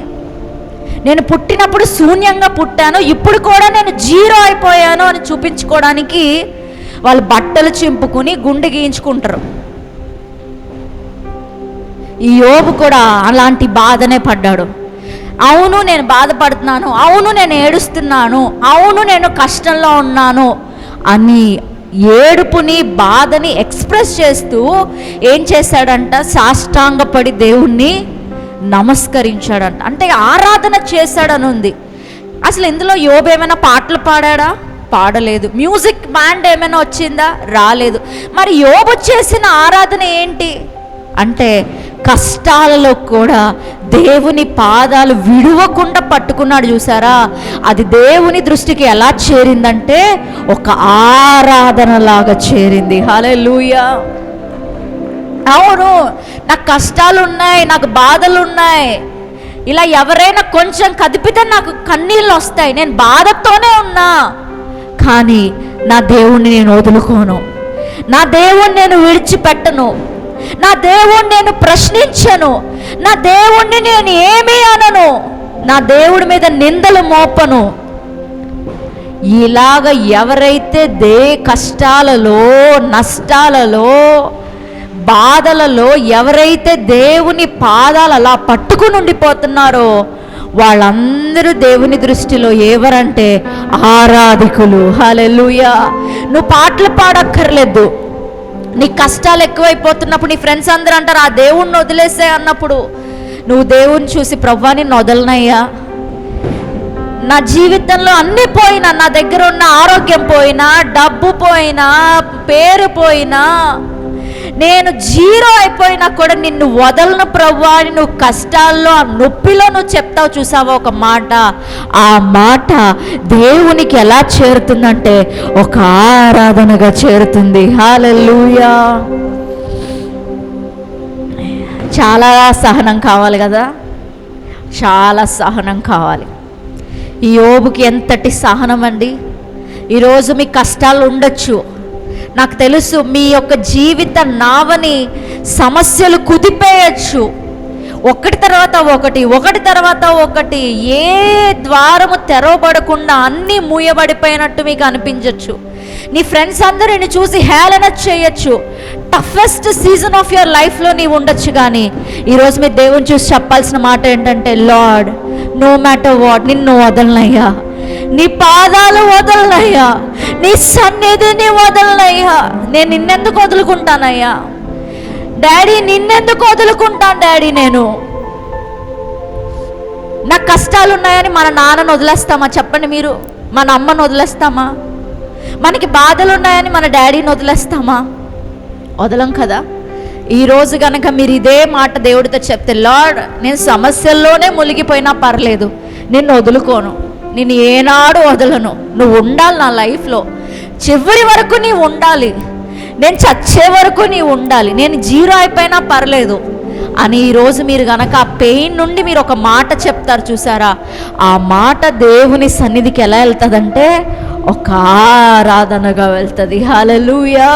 నేను పుట్టినప్పుడు శూన్యంగా పుట్టాను, ఇప్పుడు కూడా నేను జీరో అయిపోయాను అని చూపించుకోవడానికి వాళ్ళు బట్టలు చింపుకుని గుండె గీయించుకుంటారు. ఈ యోబు కూడా అలాంటి బాధనే పడ్డాడు. అవును నేను బాధపడుతున్నాను, అవును నేను ఏడుస్తున్నాను, అవును నేను కష్టంలో ఉన్నాను అని ఏడుపుని బాధని ఎక్స్ప్రెస్ చేస్తూ ఏం చేశాడంట? సాష్టాంగపడి దేవుణ్ణి నమస్కరించాడంట. అంటే ఆరాధన చేశాడని ఉంది. అసలు ఇందులో యోబు ఏమైనా పాటలు పాడలేదు. మ్యూజిక్ బ్యాండ్ ఏమైనా వచ్చిందా? రాలేదు. మరి యోబు చేసిన ఆరాధన ఏంటి అంటే, కష్టాలలో కూడా దేవుని పాదాలు విడవకుండా పట్టుకున్నాడు. చూసారా? అది దేవుని దృష్టికి ఎలా చేరిందంటే ఒక ఆరాధనలాగా చేరింది. హల్లెలూయా. అవును, నాకు కష్టాలు ఉన్నాయి, నాకు బాధలు ఉన్నాయి, ఇలా ఎవరైనా కొంచెం కదిపితే నాకు కన్నీళ్ళు వస్తాయి, నేను బాధతోనే ఉన్నా, కానీ నా దేవుణ్ణి నేను వదులుకోను, నా దేవుణ్ణి నేను విడిచిపెట్టను, నా దేవుణ్ణి నేను ప్రశ్నించను, నా దేవుణ్ణి నేను ఏమీ అనను, నా దేవుడి మీద నిందలు మోపను. ఇలాగ ఎవరైతే కష్టాలలో, నష్టాలలో, బాధలలో ఎవరైతే దేవుని పాదాలు అలా పట్టుకుని ఉండిపోతున్నారో వాళ్ళందరూ దేవుని దృష్టిలో ఎవరంటే ఆరాధికులు. హల్లెలూయా. నువ్వు పాటలు పాడక్కర్లేదు. నీ కష్టాలు ఎక్కువైపోతున్నప్పుడు నీ ఫ్రెండ్స్ అందరూ అంటారు, ఆ దేవుణ్ణి వదిలేసే అన్నప్పుడు నువ్వు దేవుణ్ణి చూసి, ప్రభువా నిన్ను వదలనయ్యా, నా జీవితంలో అన్నీ పోయినా, నా దగ్గర ఉన్న ఆరోగ్యం పోయినా, డబ్బు పోయినా, పేరు పోయినా, నేను జీరో అయిపోయినా కూడా నిన్ను వదలను ప్రభువా అని నువ్వు కష్టాల్లో, ఆ నొప్పిలో నువ్వు చెప్తావు. చూసావా ఒక మాట? ఆ మాట దేవునికి ఎలా చేరుతుందంటే ఒక ఆరాధనగా చేరుతుంది. హల్లెలూయా. చాలా సహనం కావాలి కదా, చాలా సహనం కావాలి. ఈ యోబుకి ఎంతటి సహనం అండి. ఈరోజు మీ కష్టాలు ఉండొచ్చు, నాకు తెలుసు. మీ యొక్క జీవిత నావని సమస్యలు కుదిపేయచ్చు, ఒకటి తర్వాత ఒకటి, ఏ ద్వారము తెరవబడకుండా అన్నీ మూయబడిపోయినట్టు మీకు అనిపించవచ్చు. నీ ఫ్రెండ్స్ అందరూ నిన్ను చూసి హేళన చేయొచ్చు. టఫెస్ట్ సీజన్ ఆఫ్ యువర్ లైఫ్లో నీవు ఉండొచ్చు. కానీ ఈరోజు మీ దేవుని చూసి చెప్పాల్సిన మాట ఏంటంటే, లార్డ్, నో మ్యాటర్ వాట్, నిన్ను వదలనయ్యా, నీ పాదాలు వదలనయ్యా, నీ సన్నిధిని వదలనయ్యా. నేను నిన్నెందుకు వదులుకుంటానయ్యా డాడీ, నిన్నెందుకు వదులుకుంటాను డాడీ? నేను నాకు కష్టాలు ఉన్నాయని మన నాన్నను వదిలేస్తామా చెప్పండి మీరు? మన అమ్మను వదిలేస్తామా? మనకి బాధలు ఉన్నాయని మన డాడీని వదిలేస్తామా? వదలం కదా. ఈరోజు కనుక మీరు ఇదే మాట దేవుడితో చెప్తే, లార్డ్, నేను సమస్యల్లోనే మునిగిపోయినా పర్లేదు, నిన్ను వదులుకోను, నేను ఏనాడు వదలను, నువ్వు ఉండాలి నా లైఫ్లో, చివరి వరకు నీవు ఉండాలి, నేను చచ్చే వరకు నీవు ఉండాలి, నేను జీరో అయిపోయినా పర్లేదు అని ఈరోజు మీరు కనుక ఆ పెయిన్ నుండి మీరు ఒక మాట చెప్తారు చూసారా, ఆ మాట దేవుని సన్నిధికి ఎలా వెళ్తుందంటే ఒక ఆరాధనగా వెళ్తుంది. హల్లెలూయా.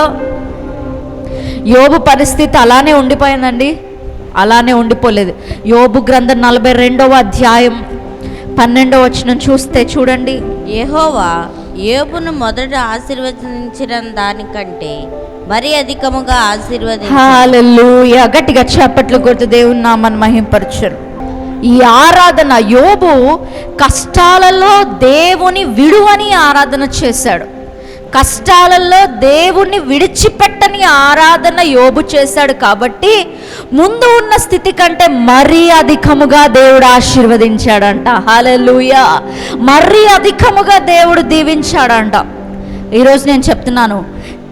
యోబు పరిస్థితి అలానే ఉండిపోయిందండి, అలానే ఉండిపోలేదు. యోబు గ్రంథం 42వ అధ్యాయం 12వ వచనం చూస్తే చూడండి. యెహోవా యోబును మొదట ఆశీర్వదించిన దానికంటే మరి అధికముగా ఆశీర్వదించాడు. హల్లెలూయా. గట్టిగా చప్పట్లు కొడుతూ దేవుని నామాన్ని మహింపరచరు. ఈ ఆరాధన, యోబు కష్టాలలో దేవుని విడువని ఆరాధన చేశాడు, కష్టాలలో దేవుణ్ణి విడిచిపెట్టని ఆరాధన యోబు చేశాడు. కాబట్టి ముందు ఉన్న స్థితి కంటే మరీ అధికముగా దేవుడు ఆశీర్వదించాడంట. హల్లెలూయా. మరీ అధికముగా దేవుడు దీవించాడంట. ఈరోజు నేను చెప్తున్నాను,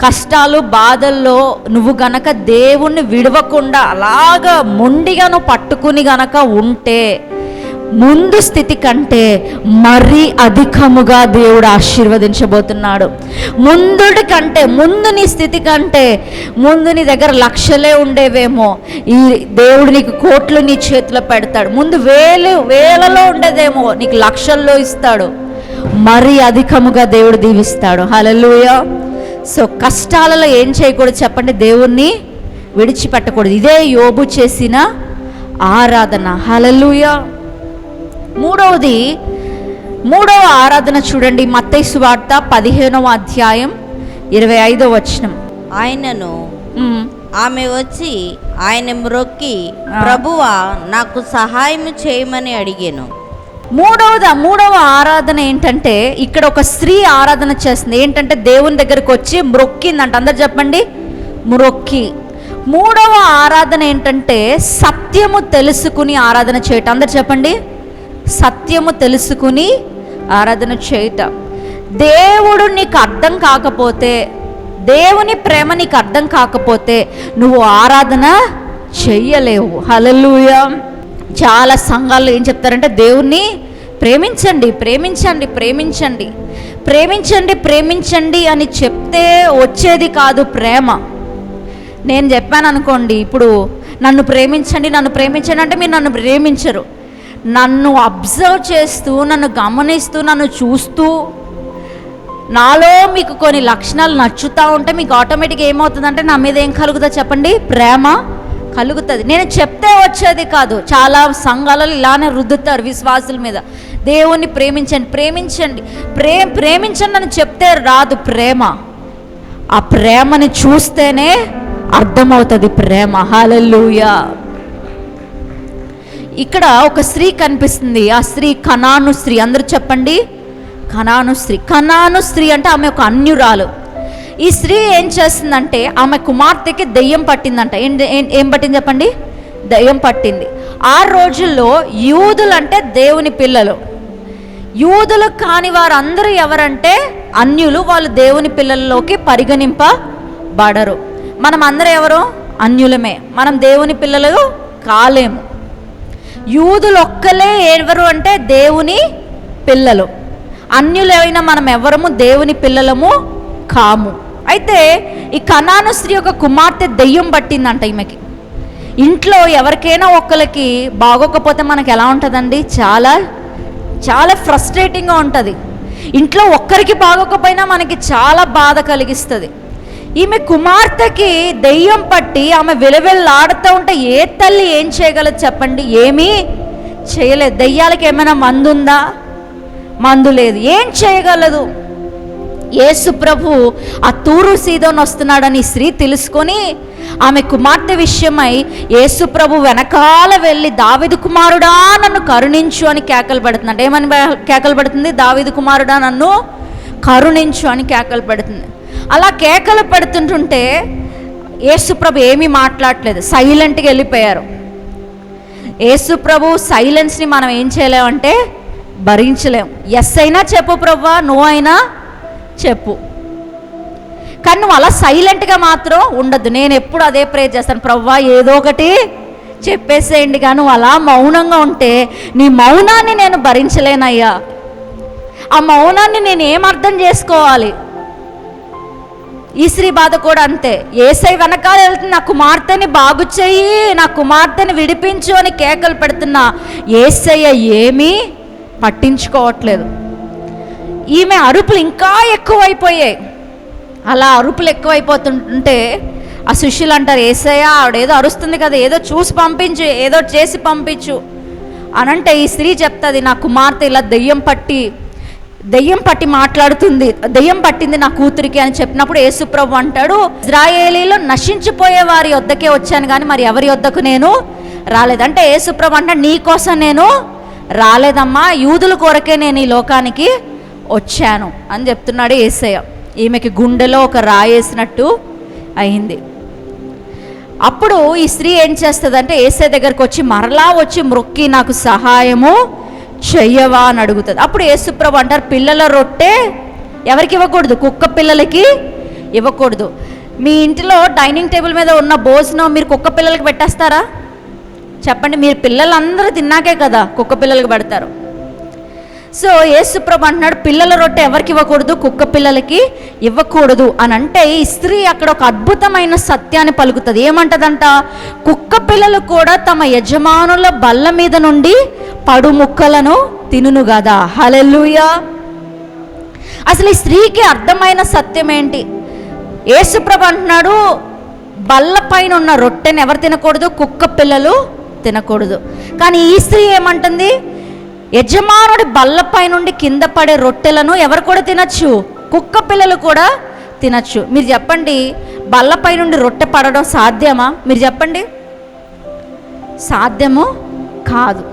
కష్టాలు బాధల్లో నువ్వు గనక దేవుణ్ణి విడవకుండా అలాగా మొండిగా నువ్వు పట్టుకుని గనక ఉంటే ముందు స్థితి కంటే మరీ అధికముగా దేవుడు ఆశీర్వదించబోతున్నాడు. ముందుడి కంటే, ముందు నీ స్థితి కంటే, ముందు నీ దగ్గర లక్షలే ఉండేవేమో, ఈ దేవుడు నీకు కోట్లు నీ చేతిలో పెడతాడు. ముందు వేలలో ఉండేదేమో నీకు లక్షల్లో ఇస్తాడు. మరీ అధికముగా దేవుడు దీవిస్తాడు. హల్లెలూయా. సో కష్టాలలో ఏం చేయకూడదు చెప్పండి? దేవుణ్ణి విడిచిపెట్టకూడదు. ఇదే యోబు చేసిన ఆరాధన. హల్లెలూయా. మూడవ ఆరాధన చూడండి, మత్తయి సువార్త 15వ అధ్యాయం 25వ వచనం. ఆయనను ఆమె వచ్చి ఆయన మ్రొక్కి, ప్రభువా నాకు సహాయం చేయమని అడిగాను. మూడవ ఆరాధన ఏంటంటే, ఇక్కడ ఒక స్త్రీ ఆరాధన చేస్తుంది. ఏంటంటే దేవుని దగ్గరకు వచ్చి మ్రొక్కిందంట. అందరు చెప్పండి, మ్రొక్కి. మూడవ ఆరాధన ఏంటంటే సత్యము తెలుసుకుని ఆరాధన చేయటం. అందరు చెప్పండి, సత్యము తెలుసుకుని ఆరాధన చేయటం. దేవుడు నీకు అర్థం కాకపోతే, దేవుని ప్రేమ నీకు అర్థం కాకపోతే నువ్వు ఆరాధన చెయ్యలేవు. హల్లెలూయా. చాలా సంఘాల్లో ఏం చెప్తారంటే, దేవుణ్ణి ప్రేమించండి, ప్రేమించండి, ప్రేమించండి, ప్రేమించండి, ప్రేమించండి అని చెప్తే వచ్చేది కాదు ప్రేమ. నేను చెప్పాను అనుకోండి, ఇప్పుడు నన్ను ప్రేమించండి, నన్ను ప్రేమించండి అంటే మీరు నన్ను ప్రేమించరు. నన్ను అబ్జర్వ్ చేస్తూ, నన్ను గమనిస్తూ, నన్ను చూస్తూ, నాలో మీకు కొన్ని లక్షణాలు నచ్చుతూ ఉంటే మీకు ఆటోమేటిక్గా ఏమవుతుందంటే నా మీద ఏం కలుగుతుందో చెప్పండి? ప్రేమ కలుగుతుంది. నేను చెప్తే వచ్చేది కాదు. చాలా సంఘాలలో ఇలానే రుద్దుతారు విశ్వాసుల మీద, దేవుణ్ణి ప్రేమించండి, ప్రేమించండి, ప్రేమించండి అని చెప్తే రాదు ప్రేమ. ఆ ప్రేమని చూస్తేనే అర్థమవుతుంది ప్రేమ. హల్లెలూయా. ఇక్కడ ఒక స్త్రీ కనిపిస్తుంది. ఆ స్త్రీ కనాను స్త్రీ. అందరూ చెప్పండి, కనాను స్త్రీ. కనాను స్త్రీ అంటే ఆమె ఒక అన్యురాలు. ఈ స్త్రీ ఏం చేస్తుందంటే, ఆమె కుమార్తెకి దెయ్యం పట్టిందంట. ఏం పట్టింది చెప్పండి? దెయ్యం పట్టింది. ఆ రోజుల్లో యూదులు అంటే దేవుని పిల్లలు, యూదులు కాని వారందరూ ఎవరంటే అన్యులు. వాళ్ళు దేవుని పిల్లల్లోకి పరిగణింపబడరు. మనం అందరూ ఎవరు? అన్యులమే. మనం దేవుని పిల్లలు కాలేము. యూదులు ఒక్కలే ఎవరు అంటే దేవుని పిల్లలు. అన్యులైన మనం ఎవరము దేవుని పిల్లలము కాము. అయితే ఈ కనాను స్త్రీ యొక్క కుమార్తె దెయ్యం పట్టిందంట ఈమెకి. ఇంట్లో ఎవరికైనా ఒక్కరికి బాగోకపోతే మనకు ఎలా ఉంటుందండి? చాలా చాలా ఫ్రస్ట్రేటింగ్గా ఉంటుంది. ఇంట్లో ఒక్కరికి బాగోకపోయినా మనకి చాలా బాధ కలిగిస్తుంది. ఈమె కుమార్తెకి దెయ్యం పట్టి ఆమె విలవిల్లాడుతూ ఉంటే ఏ తల్లి ఏం చేయగలదు చెప్పండి? ఏమీ చేయలేదు. దెయ్యాలకి ఏమైనా మందు ఉందా? మందు లేదు. ఏం చేయగలదు? యేసు ప్రభు ఆ తూరు సీదోను వస్తున్నాడని స్త్రీ తెలుసుకొని ఆమె కుమార్తె విషయమై యేసు ప్రభు వెనకాల వెళ్ళి, దావీదు కుమారుడా నన్ను కరుణించు అని కేకలు పెడుతుంది. అంటే ఏమని కేకలు పెడుతుంది? దావీదు కుమారుడా నన్ను కరుణించు అని కేకలు పెడుతుంది. అలా కేకలు పెడుతుంటుంటే యేసు ప్రభు ఏమీ మాట్లాడలేదు, సైలెంట్గా వెళ్ళిపోయారు. యేసు ప్రభు సైలెన్స్ని మనం ఏం చేయలేమంటే భరించలేం. ఎస్ అయినా చెప్పు ప్రభువా, నో అయినా చెప్పు, కానీ నువ్వు అలా సైలెంట్గా మాత్రం ఉండద్దు. నేను ఎప్పుడు అదే ప్రే చేస్తాను, ప్రభువా ఏదో ఒకటి చెప్పేసేయండి. కానీ నువ్వు అలా మౌనంగా ఉంటే నీ మౌనాన్ని నేను భరించలేనయ్యా. ఆ మౌనాన్ని నేను ఏం అర్థం చేసుకోవాలి? ఈ స్త్రీ బాధ కూడా అంతే. యేసయ్య వెనకాల వెళ్తున్న, నా కుమార్తెని బాగు చెయ్యి, నా కుమార్తెని విడిపించు అని కేకలు పెడుతున్నా యేసయ్య ఏమీ పట్టించుకోవట్లేదు. ఈమె అరుపులు ఇంకా ఎక్కువైపోయాయి. అలా అరుపులు ఎక్కువైపోతుంటే ఆ శిష్యులు అంటారు, యేసయ్య ఆవిడేదో అరుస్తుంది కదా, ఏదో చూసి పంపించు, ఏదో చేసి పంపించు అనంటే ఈ స్త్రీ చెప్తుంది, నా కుమార్తె ఇలా దెయ్యం పట్టి మాట్లాడుతుంది, దెయ్యం పట్టింది నా కూతురికి అని చెప్పినప్పుడు యేసు ప్రభు అంటాడు, ఇశ్రాయేలీలో నశించిపోయే వారి వద్దకే వచ్చాను కానీ మరి ఎవరి వద్దకు నేను రాలేదంటే యేసు ప్రభు అంటాడు, నీ కోసం నేను రాలేదమ్మా, యూదుల కొరకే నేను ఈ లోకానికి వచ్చాను అని చెప్తున్నాడు యేసయ్య. ఈమెకి గుండెలో ఒక రాయేసినట్టు అయింది. అప్పుడు ఈ స్త్రీ ఏం చేస్తుందంటే యేసయ్య దగ్గరికి వచ్చి మరలా వచ్చి మొక్కి నాకు సహాయము చెయ్యవా అని అడుగుతుంది. అప్పుడు యేసుప్రభు అంటారు, పిల్లల రొట్టె ఎవరికి ఇవ్వకూడదు? కుక్క పిల్లలకి ఇవ్వకూడదు. మీ ఇంటిలో డైనింగ్ టేబుల్ మీద ఉన్న భోజనం మీరు కుక్క పిల్లలకి పెట్టేస్తారా? చెప్పండి. మీరు పిల్లలందరూ తిన్నాకే కదా కుక్క పిల్లలకి పెడతారు. సో యేసుప్రభు అంటున్నాడు, పిల్లల రొట్టె ఎవరికి ఇవ్వకూడదు? కుక్క పిల్లలకి ఇవ్వకూడదు అని అంటే ఈ స్త్రీ అక్కడ ఒక అద్భుతమైన సత్యాన్ని పలుకుతుంది. ఏమంటదంట? కుక్క పిల్లలు కూడా తమ యజమానుల బల్ల మీద నుండి పడు ముక్కలను తినును కదా. హల్లెలూయా. అసలు ఈ స్త్రీకి అర్థమైన సత్యం ఏంటి? యేసుప్రభు అంటున్నాడు, బల్ల పైన ఉన్న రొట్టెని ఎవరు తినకూడదు? కుక్క పిల్లలు తినకూడదు. కానీ ఈ స్త్రీ ఏమంటుంది? యజమానుడి బల్లపై నుండి కింద పడే రొట్టెలను ఎవరు కూడా తినచ్చు? కుక్క పిల్లలు కూడా తినచ్చు. మీరు చెప్పండి, బల్లపై నుండి రొట్టె పడడం సాధ్యమా? మీరు చెప్పండి. సాధ్యము కాదు.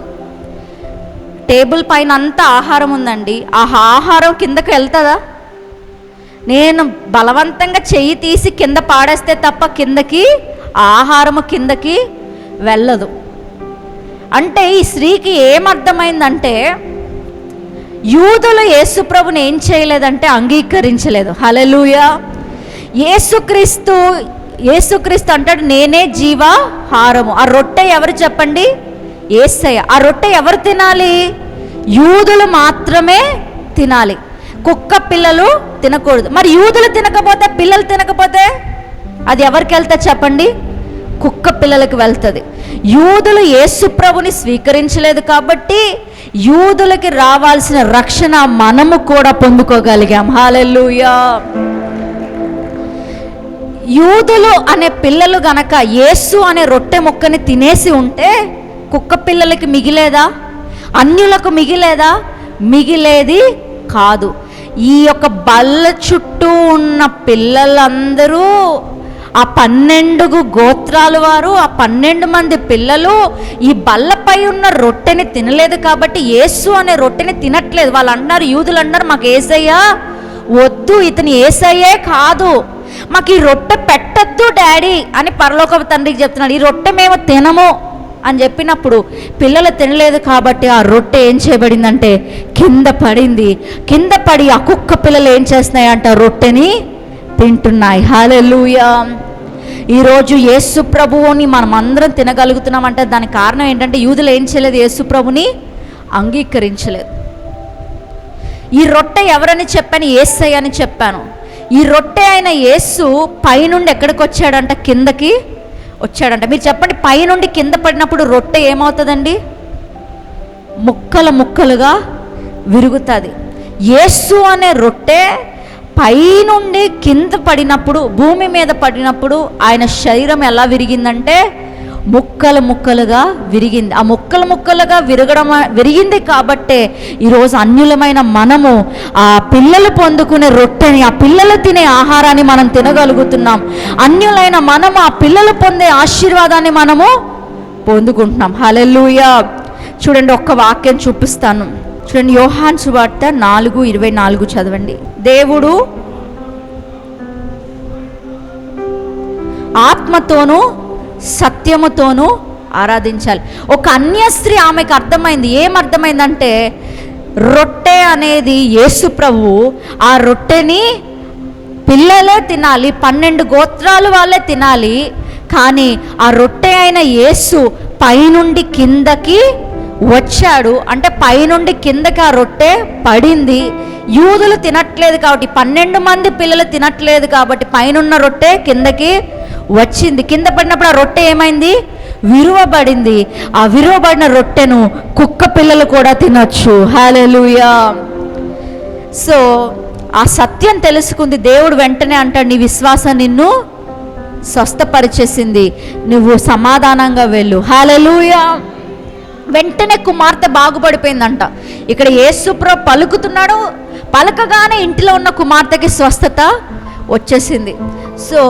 టేబుల్ పైన అంతా ఆహారం ఉందండి, ఆ ఆహారం కిందకు వెళ్తుందా? నేను బలవంతంగా చెయ్యి తీసి కింద పాడేస్తే తప్ప కిందకి ఆహారము కిందకి వెళ్ళదు. అంటే ఈ స్త్రీకి ఏమర్థమైందంటే యూదులు యేసుప్రభుని ఏం చేయలేదంటే అంగీకరించలేదు. హల్లెలూయా. యేసుక్రీస్తు అంటాడు, నేనే జీవాహారము. ఆ రొట్టె ఎవరు చెప్పండి? యేసయ్య. ఆ రొట్టె ఎవరు తినాలి? యూదులు మాత్రమే తినాలి, కుక్క పిల్లలు తినకూడదు. మరి యూదులు తినకపోతే, పిల్లలు తినకపోతే అది ఎవరికి వెళ్తా చెప్పండి? కుక్క పిల్లలకు వెళ్తుంది. యూదులు యేసుప్రభుని స్వీకరించలేదు కాబట్టి యూదులకి రావాల్సిన రక్షణ మనము కూడా పొందుకోగలిగాం. హల్లెలూయా. యూదులు అనే పిల్లలు గనక యేసు అనే రొట్టె ముక్కని తినేసి ఉంటే కుక్క పిల్లలకి మిగిలేదా? అన్యులకు మిగిలేదా? మిగిలేది కాదు. ఈ యొక్క బల్ల చుట్టూ ఉన్న పిల్లలందరూ, ఆ 12 గోత్రాల వారు, ఆ 12 మంది పిల్లలు ఈ బల్లపై ఉన్న రొట్టెని తినలేదు కాబట్టి యేసు అనే రొట్టెని తినట్లేదు. వాళ్ళు అన్నారు, యూదులు అన్నారు, మాకు యేసయ్య వద్దు, ఇతని యేసయ్యే కాదు, మాకు ఈ రొట్టె పెట్టద్దు డాడీ అని పరలోక తండ్రికి చెప్తున్నాడు. ఈ రొట్టె మేము తినము అని చెప్పినప్పుడు పిల్లలు తినలేదు కాబట్టి ఆ రొట్టె ఏం చేయబడిందంటే కింద పడింది. కింద పడి ఆ కుక్క పిల్లలు ఏం చేస్తున్నాయంట? రొట్టెని తింటున్నాయి. హల్లెలూయా. ఈరోజు యేసు ప్రభువుని మనం అందరం తినగలుగుతున్నామంటే దానికి కారణం ఏంటంటే యూదులు ఏం చేయలేదు? యేసు ప్రభుని అంగీకరించలేదు. ఈ రొట్టె ఎవరని చెప్పాను? యేసయ్య అని చెప్పాను. ఈ రొట్టె అయిన యేసు పైనుండి ఎక్కడికి వచ్చాడంట? కిందకి వచ్చాడంట. మీరు చెప్పండి, పైనుండి కింద పడినప్పుడు రొట్టె ఏమవుతుందండి? ముక్కలు ముక్కలుగా విరుగుతుంది. యేసు అనే రొట్టె పైనుండి కింద పడినప్పుడు, భూమి మీద పడినప్పుడు ఆయన శరీరం ఎలా విరిగిందంటే ముక్కలు ముక్కలుగా విరిగింది. ఆ ముక్కలు ముక్కలుగా విరిగింది కాబట్టే ఈరోజు అన్యులమైన మనము ఆ పిల్లలు పొందుకునే రొట్టెని, ఆ పిల్లలు తినే ఆహారాన్ని మనం తినగలుగుతున్నాం. అన్యులైన మనము ఆ పిల్లలు పొందే ఆశీర్వాదాన్ని మనము పొందుకుంటున్నాం. హల్లెలూయా. చూడండి, ఒక్క వాక్యం చూపిస్తాను. చూడండి, యోహాను సువార్త 4:24 చదవండి. దేవుడు ఆత్మతోనూ సత్యముతోనూ ఆరాధించాలి. ఒక అన్య స్త్రీ, ఆమెకు అర్థమైంది. ఏమర్థమైందంటే రొట్టె అనేది యేసు ప్రభువు, ఆ రొట్టెని పిల్లలే తినాలి, 12 గోత్రాలు వాళ్ళే తినాలి. కానీ ఆ రొట్టె అయిన యేసు పైనుండి కిందకి వచ్చాడు. అంటే పైనుండి కిందకి ఆ రొట్టె పడింది. యూదులు తినట్లేదు కాబట్టి, 12 మంది పిల్లలు తినట్లేదు కాబట్టి పైనున్న రొట్టె కిందకి వచ్చింది. కింద పడినప్పుడు ఆ రొట్టె ఏమైంది? విరువబడింది. ఆ విరువబడిన రొట్టెను కుక్క పిల్లలు కూడా తినొచ్చు. హల్లెలూయా. సో ఆ సత్యం తెలుసుకుంది. దేవుడు వెంటనే అంటాడు, నీ విశ్వాసం నిన్ను స్వస్థపరిచేసింది, నువ్వు సమాధానంగా వెళ్ళు. హల్లెలూయా. వెంటనే కుమార్తె బాగుపడిపోయిందంట. ఇక్కడ యేసుప్రభు పలుకుతున్నాడు, పలకగానే ఇంటిలో ఉన్న కుమార్తెకి స్వస్థత వచ్చేసింది. సో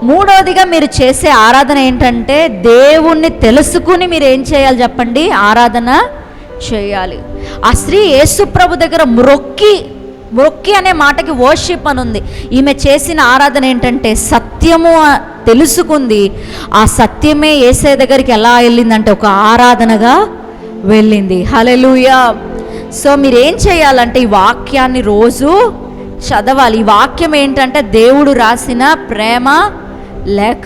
మూడవదిగా మీరు చేసే ఆరాధన ఏంటంటే దేవుణ్ణి తెలుసుకుని మీరు ఏం చేయాలి చెప్పండి? ఆరాధన చేయాలి. ఆ స్త్రీ యేసుప్రభు దగ్గర మొక్కి అనే మాటకి వర్షిప్ అని ఉంది. ఈమె చేసిన ఆరాధన ఏంటంటే సత్యము తెలుసుకుంది. ఆ సత్యమే యేసయ్య దగ్గరికి ఎలా వెళ్ళిందంటే ఒక ఆరాధనగా వెళ్ళింది. హల్లెలూయా. సో మీరేం చేయాలంటే ఈ వాక్యాన్ని రోజు చదవాలి. ఈ వాక్యం ఏంటంటే దేవుడు రాసిన ప్రేమ లేఖ.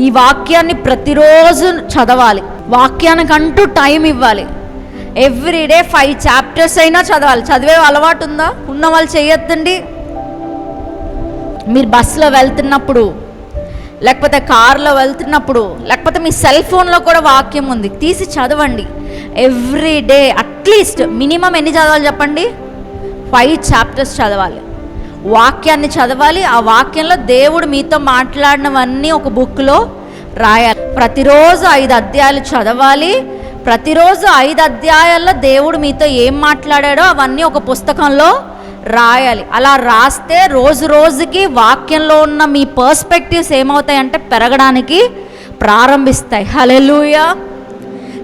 ఈ వాక్యాన్ని ప్రతిరోజు చదవాలి. వాక్యానికంటూ టైం ఇవ్వాలి. ఎవ్రీడే 5 చాప్టర్స్ అయినా చదవాలి. చదివే అలవాటు ఉందా? ఉన్న వాళ్ళు చేయొద్దండి. మీరు బస్సులో వెళ్తున్నప్పుడు, లేకపోతే కారులో వెళ్తున్నప్పుడు, లేకపోతే మీ సెల్ ఫోన్లో కూడా వాక్యం ఉంది, తీసి చదవండి. ఎవ్రీడే అట్లీస్ట్ మినిమం ఎన్ని చదవాలి చెప్పండి? 5 చాప్టర్స్ చదవాలి. వాక్యాన్ని చదవాలి. ఆ వాక్యంలో దేవుడు మీతో మాట్లాడినవన్నీ ఒక బుక్లో రాయాలి. ప్రతిరోజు 5 అధ్యాయాలు చదవాలి. ప్రతిరోజు 5 అధ్యాయాల్లో దేవుడు మీతో ఏం మాట్లాడాడో అవన్నీ ఒక పుస్తకంలో రాయాలి. అలా రాస్తే రోజు రోజుకి వాక్యంలో ఉన్న మీ పర్స్పెక్టివ్స్ ఏమవుతాయంటే పెరగడానికి ప్రారంభిస్తాయి. హల్లెలూయా.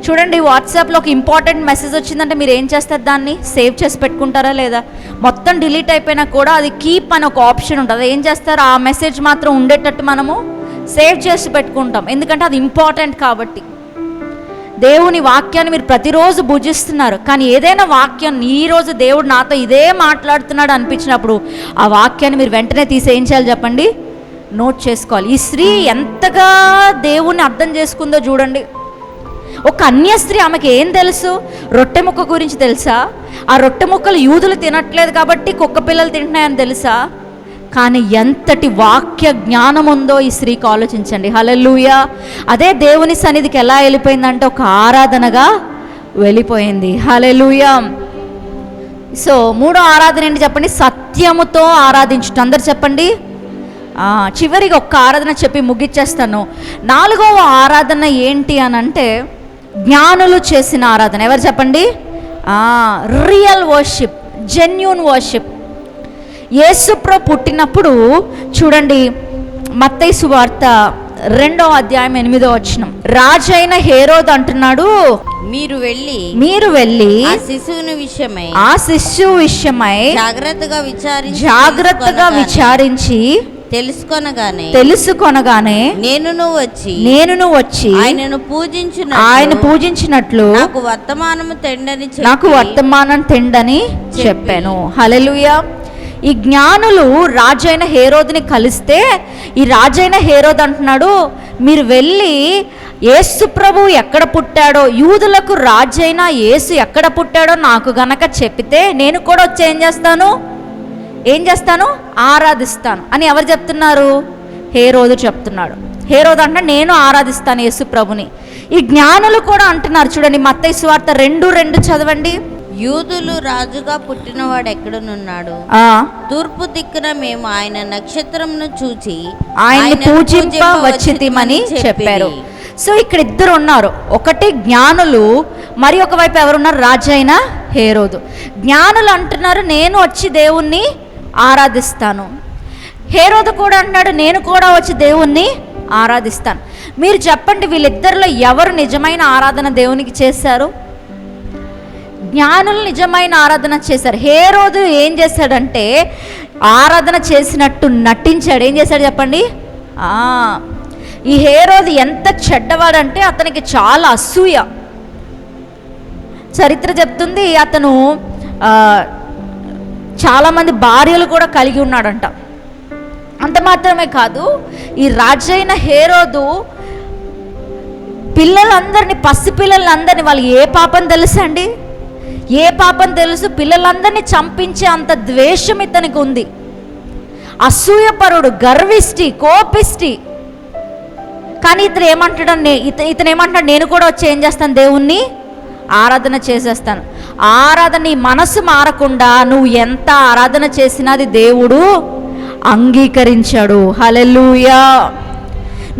చూడండి, వాట్సాప్లో ఒక ఇంపార్టెంట్ మెసేజ్ వచ్చిందంటే మీరు ఏం చేస్తారు? దాన్ని సేవ్ చేసి పెట్టుకుంటారా లేదా? మొత్తం డిలీట్ అయిపోయినా కూడా అది కీప్ అని ఒక ఆప్షన్ ఉంటుంది. ఏం చేస్తారు? ఆ మెసేజ్ మాత్రం ఉండేటట్టు మనము సేవ్ చేసి పెట్టుకుంటాం. ఎందుకంటే అది ఇంపార్టెంట్ కాబట్టి. దేవుని వాక్యాన్ని మీరు ప్రతిరోజు భుజిస్తున్నారు, కానీ ఏదైనా వాక్యం ఈరోజు దేవుడు నాతో ఇదే మాట్లాడుతున్నాడు అనిపించినప్పుడు ఆ వాక్యాన్ని మీరు వెంటనే తీసి ఏం చేయాలి చెప్పండి? నోట్ చేసుకోవాలి. ఈ స్త్రీ ఎంతగా దేవుణ్ణి అర్థం చేసుకుందో చూడండి. ఒక అన్య స్త్రీ, ఆమెకి ఏం తెలుసు? రొట్టె ముక్క గురించి తెలుసా? ఆ రొట్టె ముక్కలు యూదులు తినట్లేదు కాబట్టి కుక్క పిల్లలు తింటున్నాయని తెలుసా? కానీ ఎంతటి వాక్య జ్ఞానం ఉందో ఈ స్త్రీకి ఆలోచించండి. హల్లెలూయా. అదే దేవుని సన్నిధికి ఎలా వెళ్ళిపోయిందంటే ఒక ఆరాధనగా వెళ్ళిపోయింది. హల్లెలూయా. సో మూడో ఆరాధన ఏంటి చెప్పండి? సత్యముతో ఆరాధించుట. అందరు చెప్పండి. చివరిగా ఒక్క ఆరాధన చెప్పి ముగిచ్చేస్తాను. 4వ ఆరాధన ఏంటి అని అంటే జ్ఞానులు చేసిన ఆరాధన. ఎవరు చెప్పండి? Real worship, genuine worship. యేసుప్రభు పుట్టినప్పుడు చూడండి, మత్తయి సువార్త 2వ అధ్యాయం 8వ వచనం. రాజైన హేరోదు అంటున్నాడు, మీరు వెళ్ళి ఆ శిశువు విషయమై జాగ్రత్తగా విచారించి తెలుసుకొనగానే నేను వచ్చి ఆయన పూజించినట్లు నాకు వర్తమానం తెండని చెప్పాను. హల్లెలూయా. ఈ జ్ఞానులు రాజైన హేరోదుని కలిస్తే ఈ రాజైన హేరోదు అంటున్నాడు, మీరు వెళ్ళి యేసు ప్రభు ఎక్కడ పుట్టాడో, యూదులకు రాజైన యేసు ఎక్కడ పుట్టాడో నాకు గనక చెప్పితే నేను కూడా వచ్చి ఏం చేస్తాను? ఆరాధిస్తాను అని ఎవరు చెప్తున్నారు? హేరోదు చెప్తున్నాడు. హేరోదు అంటే నేను ఆరాధిస్తాను యేసు ప్రభుని. ఈ జ్ఞానులు కూడా అంటున్నారు. చూడండి, మత్తయి సువార్త 2:2 చదవండి. యూదులు రాజుగా పుట్టినవాడు ఎక్కడనున్నాడు? తూర్పు దిక్కున మేము ఆయన నక్షత్రమును చూచి ఆయన్ని పూజింప వచ్చితిమని చెప్పారు. సో ఇక్కడ ఇద్దరు ఉన్నారు, ఒకటి జ్ఞానులు, మరి ఒకవైపు ఎవరున్నారు? రాజు అయిన హేరోదు. జ్ఞానులు అంటున్నారు నేను వచ్చి దేవుణ్ణి ఆరాధిస్తాను. హేరోదు కూడా అంటున్నాడు నేను కూడా వచ్చి దేవుణ్ణి ఆరాధిస్తాను. మీరు చెప్పండి, వీళ్ళిద్దరిలో ఎవరు నిజమైన ఆరాధన దేవునికి చేశారు? జ్ఞానులు నిజమైన ఆరాధన చేశారు. హేరోదు ఏం చేశాడంటే ఆరాధన చేసినట్టు నటించాడు. ఏం చేశాడు చెప్పండి? ఈ హేరోదు ఎంత చెడ్డవాడంటే అతనికి చాలా అసూయ. చరిత్ర చెప్తుంది అతను చాలామంది భార్యలు కూడా కలిగి ఉన్నాడంట. అంత మాత్రమే కాదు, ఈ రాజైన హేరోదు పిల్లలందరినీ, పసిపిల్లలందరినీ, వాళ్ళు ఏ పాపం తెలుసండి? ఏ పాపం తెలుసు? పిల్లలందరినీ చంపించే అంత ద్వేషం ఇతనికి ఉంది. అసూయపరుడు, గర్విష్టి, కోపిష్టి. కానీ ఇతను ఏమంటాడు? నేను కూడా వచ్చి ఏం చేస్తాను? దేవుణ్ణి ఆరాధన చేసేస్తాను. ఆరాధన, నీ మనసు మారకుండా నువ్వు ఎంత ఆరాధన చేసినా అది దేవుడు అంగీకరించాడు. హల్లెలూయా.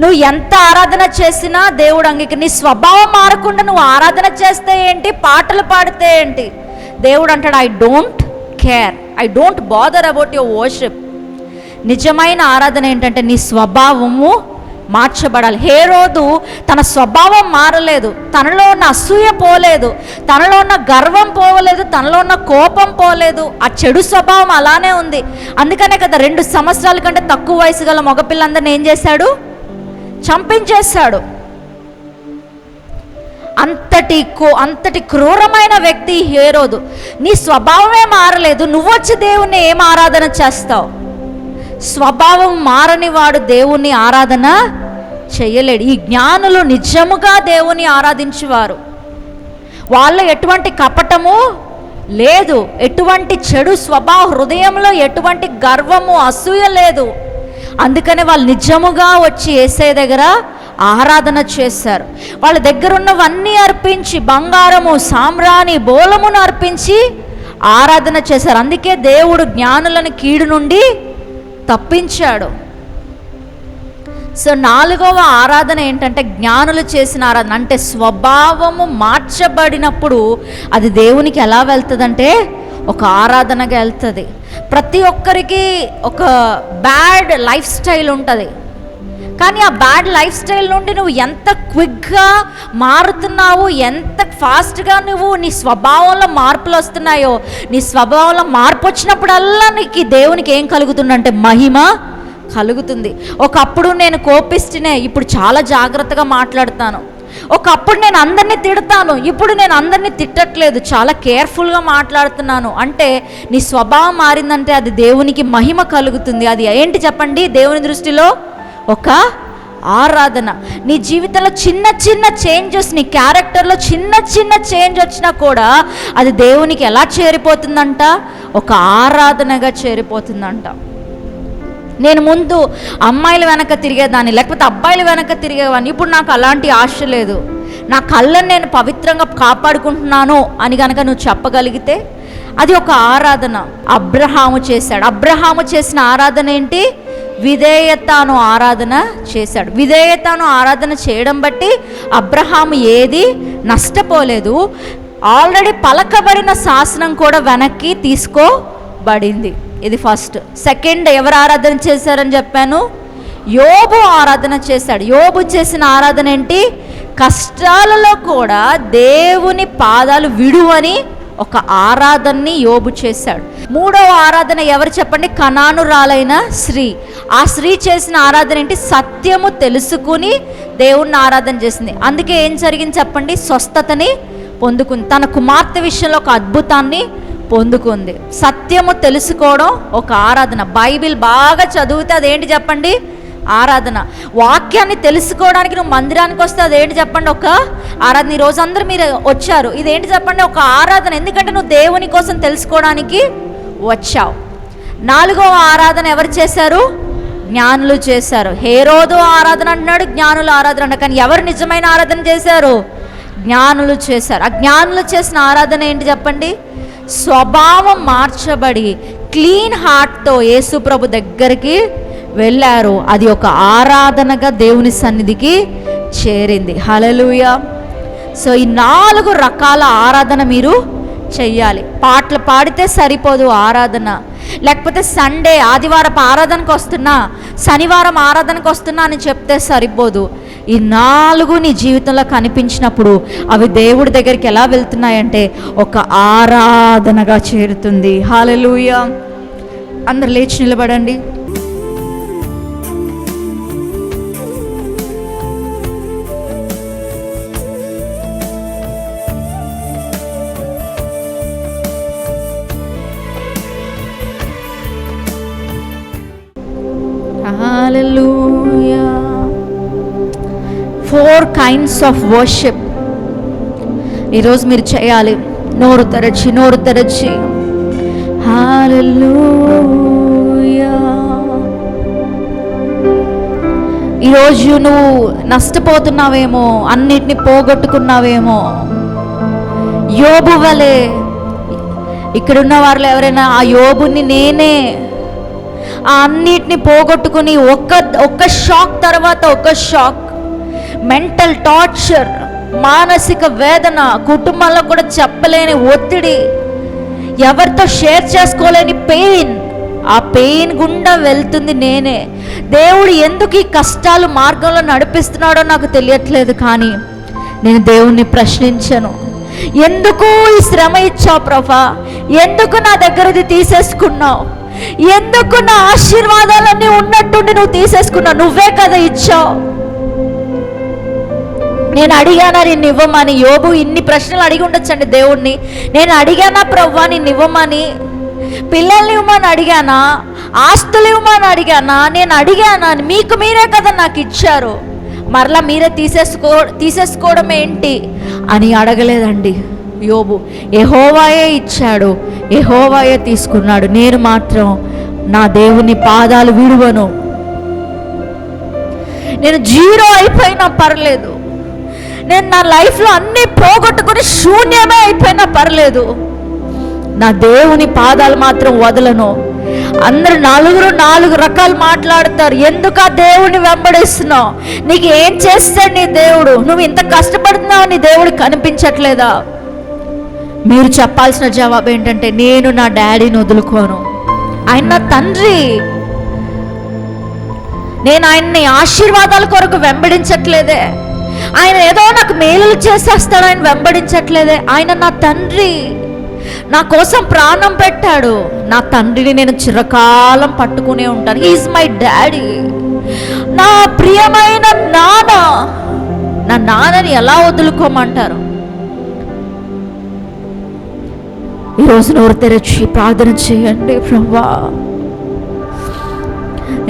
నువ్వు ఎంత ఆరాధన చేసినా దేవుడు నీ స్వభావం మారకుండా నువ్వు ఆరాధన చేస్తే ఏంటి, పాటలు పాడితే ఏంటి? దేవుడు అంటాడు I don't care, I don't bother about your worship. నిజమైన ఆరాధన ఏంటంటే నీ స్వభావము మార్చబడాలి. హేరోదు తన స్వభావం మారలేదు, తనలో ఉన్న అసూయ పోలేదు, తనలో ఉన్న గర్వం పోలేదు, తనలో ఉన్న కోపం పోలేదు. ఆ చెడు స్వభావం అలానే ఉంది. అందుకనే కదా 2 సంవత్సరాల కంటే తక్కువ వయసు గల మగపిల్లందరినీ ఏం చేశాడు? చంపించేశాడు. అంతటి క్రూరమైన వ్యక్తి హేరోదు. నీ స్వభావమే మారలేదు, నువ్వొచ్చి దేవుణ్ణి ఏం ఆరాధన చేస్తావు? స్వభావం మారని వాడు దేవుణ్ణి ఆరాధన చేయలేడు. ఈ జ్ఞానులు నిజముగా దేవుని ఆరాధించేవారు. వాళ్ళ ఎటువంటి కపటము లేదు, ఎటువంటి చెడు స్వభావం, హృదయంలో ఎటువంటి గర్వము, అసూయ లేదు. అందుకనే వాళ్ళు నిజముగా వచ్చి యేసయ్య దగ్గర ఆరాధన చేశారు. వాళ్ళ దగ్గర ఉన్నవన్నీ అర్పించి, బంగారము, సామ్రాణి, బోలమును అర్పించి ఆరాధన చేశారు. అందుకే దేవుడు జ్ఞానులను కీడు నుండి తప్పించాడు. సో 4వ ఆరాధన ఏంటంటే జ్ఞానులు చేసిన ఆరాధన. అంటే స్వభావము మార్చబడినప్పుడు అది దేవునికి ఎలా వెళ్తుందంటే ఒక ఆరాధనగా వెళ్తుంది. ప్రతి ఒక్కరికి ఒక బ్యాడ్ లైఫ్ స్టైల్ ఉంటుంది. కానీ ఆ బ్యాడ్ లైఫ్ స్టైల్ నుండి నువ్వు ఎంత క్విక్గా మారుతున్నావు, ఎంత ఫాస్ట్గా నువ్వు నీ స్వభావంలో మార్పులు వస్తున్నాయో, నీ స్వభావంలో మార్పు వచ్చినప్పుడల్లా నీకు దేవునికి ఏం కలుగుతుందంటే మహిమ కలుగుతుంది. ఒకప్పుడు నేను కోపిస్తేనే, ఇప్పుడు చాలా జాగ్రత్తగా మాట్లాడతాను. ఒకప్పుడు నేను అందరినీ తిడతాను, ఇప్పుడు నేను అందరినీ తిట్టట్లేదు, చాలా కేర్ఫుల్గా మాట్లాడుతున్నాను. అంటే నీ స్వభావం మారిందంటే అది దేవునికి మహిమ కలుగుతుంది. అది ఏంటి చెప్పండి? దేవుని దృష్టిలో ఒక ఆరాధన. నీ జీవితంలో చిన్న చిన్న చేంజెస్, నీ క్యారెక్టర్లో చిన్న చిన్న చేంజ్ వచ్చినా కూడా అది దేవునికి ఎలా చేరిపోతుందంట? ఒక ఆరాధనగా చేరిపోతుందంట. నేను ముందు అమ్మాయిల వెనక తిరిగేదాన్ని, లేకపోతే అబ్బాయిల వెనక తిరిగేవాడిని. ఇప్పుడు నాకు అలాంటి ఆశ లేదు. నా కళ్ళని నేను పవిత్రంగా కాపాడుకుంటున్నాను అని కనుక నువ్వు చెప్పగలిగితే అది ఒక ఆరాధన. అబ్రహాము చేశాడు. అబ్రహాము చేసిన ఆరాధన ఏంటి? విధేయతను ఆరాధన చేశాడు. విధేయతను ఆరాధన చేయడం బట్టి అబ్రహాము ఏది నష్టపోలేదు. ఆల్రెడీ పలకబడిన శాసనం కూడా వెనక్కి తీసుకోబడింది. ఇది ఫస్ట్. సెకండ్, ఎవరు ఆరాధన చేశారని చెప్పాను? యోబు ఆరాధన చేశాడు. యోబు చేసిన ఆరాధన ఏంటి? కష్టాలలో కూడా దేవుని పాదాలు విడువని ఒక ఆరాధనని యోబు చేశాడు. 3వ ఆరాధన ఎవరు చెప్పండి? కనానురాలైన స్త్రీ. ఆ స్త్రీ చేసిన ఆరాధన ఏంటి? సత్యము తెలుసుకుని దేవుణ్ణి ఆరాధన చేసింది. అందుకే ఏం జరిగింది చెప్పండి? స్వస్థతని పొందుకుంది. తన కుమార్తె విషయంలో ఒక అద్భుతాన్ని పొందుకుంది. సత్యము తెలుసుకోవడం ఒక ఆరాధన. బైబిల్ బాగా చదివితే అదేంటి చెప్పండి? ఆరాధన. వాక్యాన్ని తెలుసుకోవడానికి నువ్వు మందిరానికి వస్తే అదేంటి చెప్పండి? ఒక ఆరాధన. ఈ రోజు అందరూ మీరు వచ్చారు, ఇదేంటి చెప్పండి? ఒక ఆరాధన. ఎందుకంటే నువ్వు దేవుని కోసం తెలుసుకోవడానికి వచ్చావు. 4వ ఆరాధన ఎవరు చేశారు? జ్ఞానులు చేశారు. హేరోదు ఆరాధన అంటున్నాడు, జ్ఞానులు ఆరాధన అంటారు. కానీ ఎవరు నిజమైన ఆరాధన చేశారు? జ్ఞానులు చేశారు. ఆ జ్ఞానులు చేసిన ఆరాధన ఏంటి చెప్పండి? స్వభావం మార్చబడి క్లీన్ హార్ట్తో యేసు ప్రభు దగ్గరికి వెళ్ళారు. అది ఒక ఆరాధనగా దేవుని సన్నిధికి చేరింది. హల్లెలూయా. సో ఈ 4 రకాల ఆరాధన మీరు చెయ్యాలి. పాటలు పాడితే సరిపోదు ఆరాధన, లేకపోతే సండే ఆదివారం ఆరాధనకు వస్తున్నా, శనివారం ఆరాధనకు వస్తున్నా అని చెప్తే సరిపోదు. ఈ 4 నీ జీవితంలో కనిపించినప్పుడు అవి దేవుడి దగ్గరికి ఎలా వెళ్తున్నాయంటే ఒక ఆరాధనగా చేరుతుంది. హల్లెలూయా. అందరు లేచి నిలబడండి. Hallelujah. 4 kinds of worship ఈరోజు మీరు చేయాలి. నోరు తెరచి హల్లెలూయా. ఈరోజు నువ్వు నష్టపోతున్నావేమో, అన్నిటిని పోగొట్టుకున్నావేమో. యోబు వలె ఇక్కడున్న వాళ్ళు ఎవరైనా ఆ యోబుని నేనే ఆ అన్నిటిని పోగొట్టుకుని ఒక్క షాక్ తర్వాత ఒక షాక్, మెంటల్ టార్చర్, మానసిక వేదన, కుటుంబంలో కూడా చెప్పలేని ఒత్తిడి, ఎవరితో షేర్ చేసుకోలేని పెయిన్, ఆ పెయిన్ గుండా వెళ్తుంది నేనే. దేవుడు ఎందుకు ఈ కష్టాలు మార్గంలో నడిపిస్తున్నాడో నాకు తెలియట్లేదు. కానీ నేను దేవుణ్ణి ప్రశ్నించను. ఎందుకు ఈ శ్రమ ఇచ్చావు ప్రభా? ఎందుకు నా దగ్గరది తీసేసుకున్నావు? ఎందుకు నా ఆశీర్వాదాలన్నీ ఉన్నట్టుండి నువ్వు తీసేసుకున్నావు? నువ్వే కదా ఇచ్చావు. నేను అడిగానా నిన్ను ఇవ్వమని? యోబు ఇన్ని ప్రశ్నలు అడిగి ఉండొచ్చండి దేవుణ్ణి. నేను అడిగానా ప్రవ్వా నిన్ను ఇవ్వమని? పిల్లల్ని ఇవ్వమని అడిగానా? ఆస్తులు ఇవ్వమని అడిగానా? నేను అడిగానా? మీకు మీరే కదా నాకు ఇచ్చారు, మరలా మీరే తీసేసుకోవడం ఏంటి అని అడగలేదండి యోబు. యెహోవాయే ఇచ్చాడు, యెహోవాయే తీసుకున్నాడు. నేను మాత్రం నా దేవుని పాదాలు విడువను. నేను జీరో అయిపోయినా పర్లేదు, నేను నా లైఫ్లో అన్నీ పోగొట్టుకుని శూన్యమే అయిపోయినా పర్లేదు, నా దేవుని పాదాలు మాత్రం వదలను. అందరూ 4 రకాలు మాట్లాడతారు. ఎందుకు ఆ దేవుడిని వెంబడిస్తున్నావు? నీకు ఏం చేస్తాడు నీ దేవుడు? నువ్వు ఇంత కష్టపడుతున్నావు, నీ దేవుడు కనిపించట్లేదా? మీరు చెప్పాల్సిన జవాబు ఏంటంటే, నేను నా డాడీని వదులుకోను. ఆయన నా తండ్రి. నేను ఆయన్ని ఆశీర్వాదాల కొరకు వెంబడించట్లేదే, ఆయన ఏదో నాకు మేలులు చేసేస్తాడు ఆయన వెంబడించట్లేదే. ఆయన నా తండ్రి, నా కోసం ప్రాణం పెట్టాడు. నా తండ్రిని నేను చిరకాలం పట్టుకునే ఉంటాను. ఈజ్ మై డాడీ, నా ప్రియమైన నాన్న. నా నాన్నని ఎలా వదులుకోమంటారు? ఈరోజు నోరు తెరచి ప్రార్థన చేయండి. ప్రభువా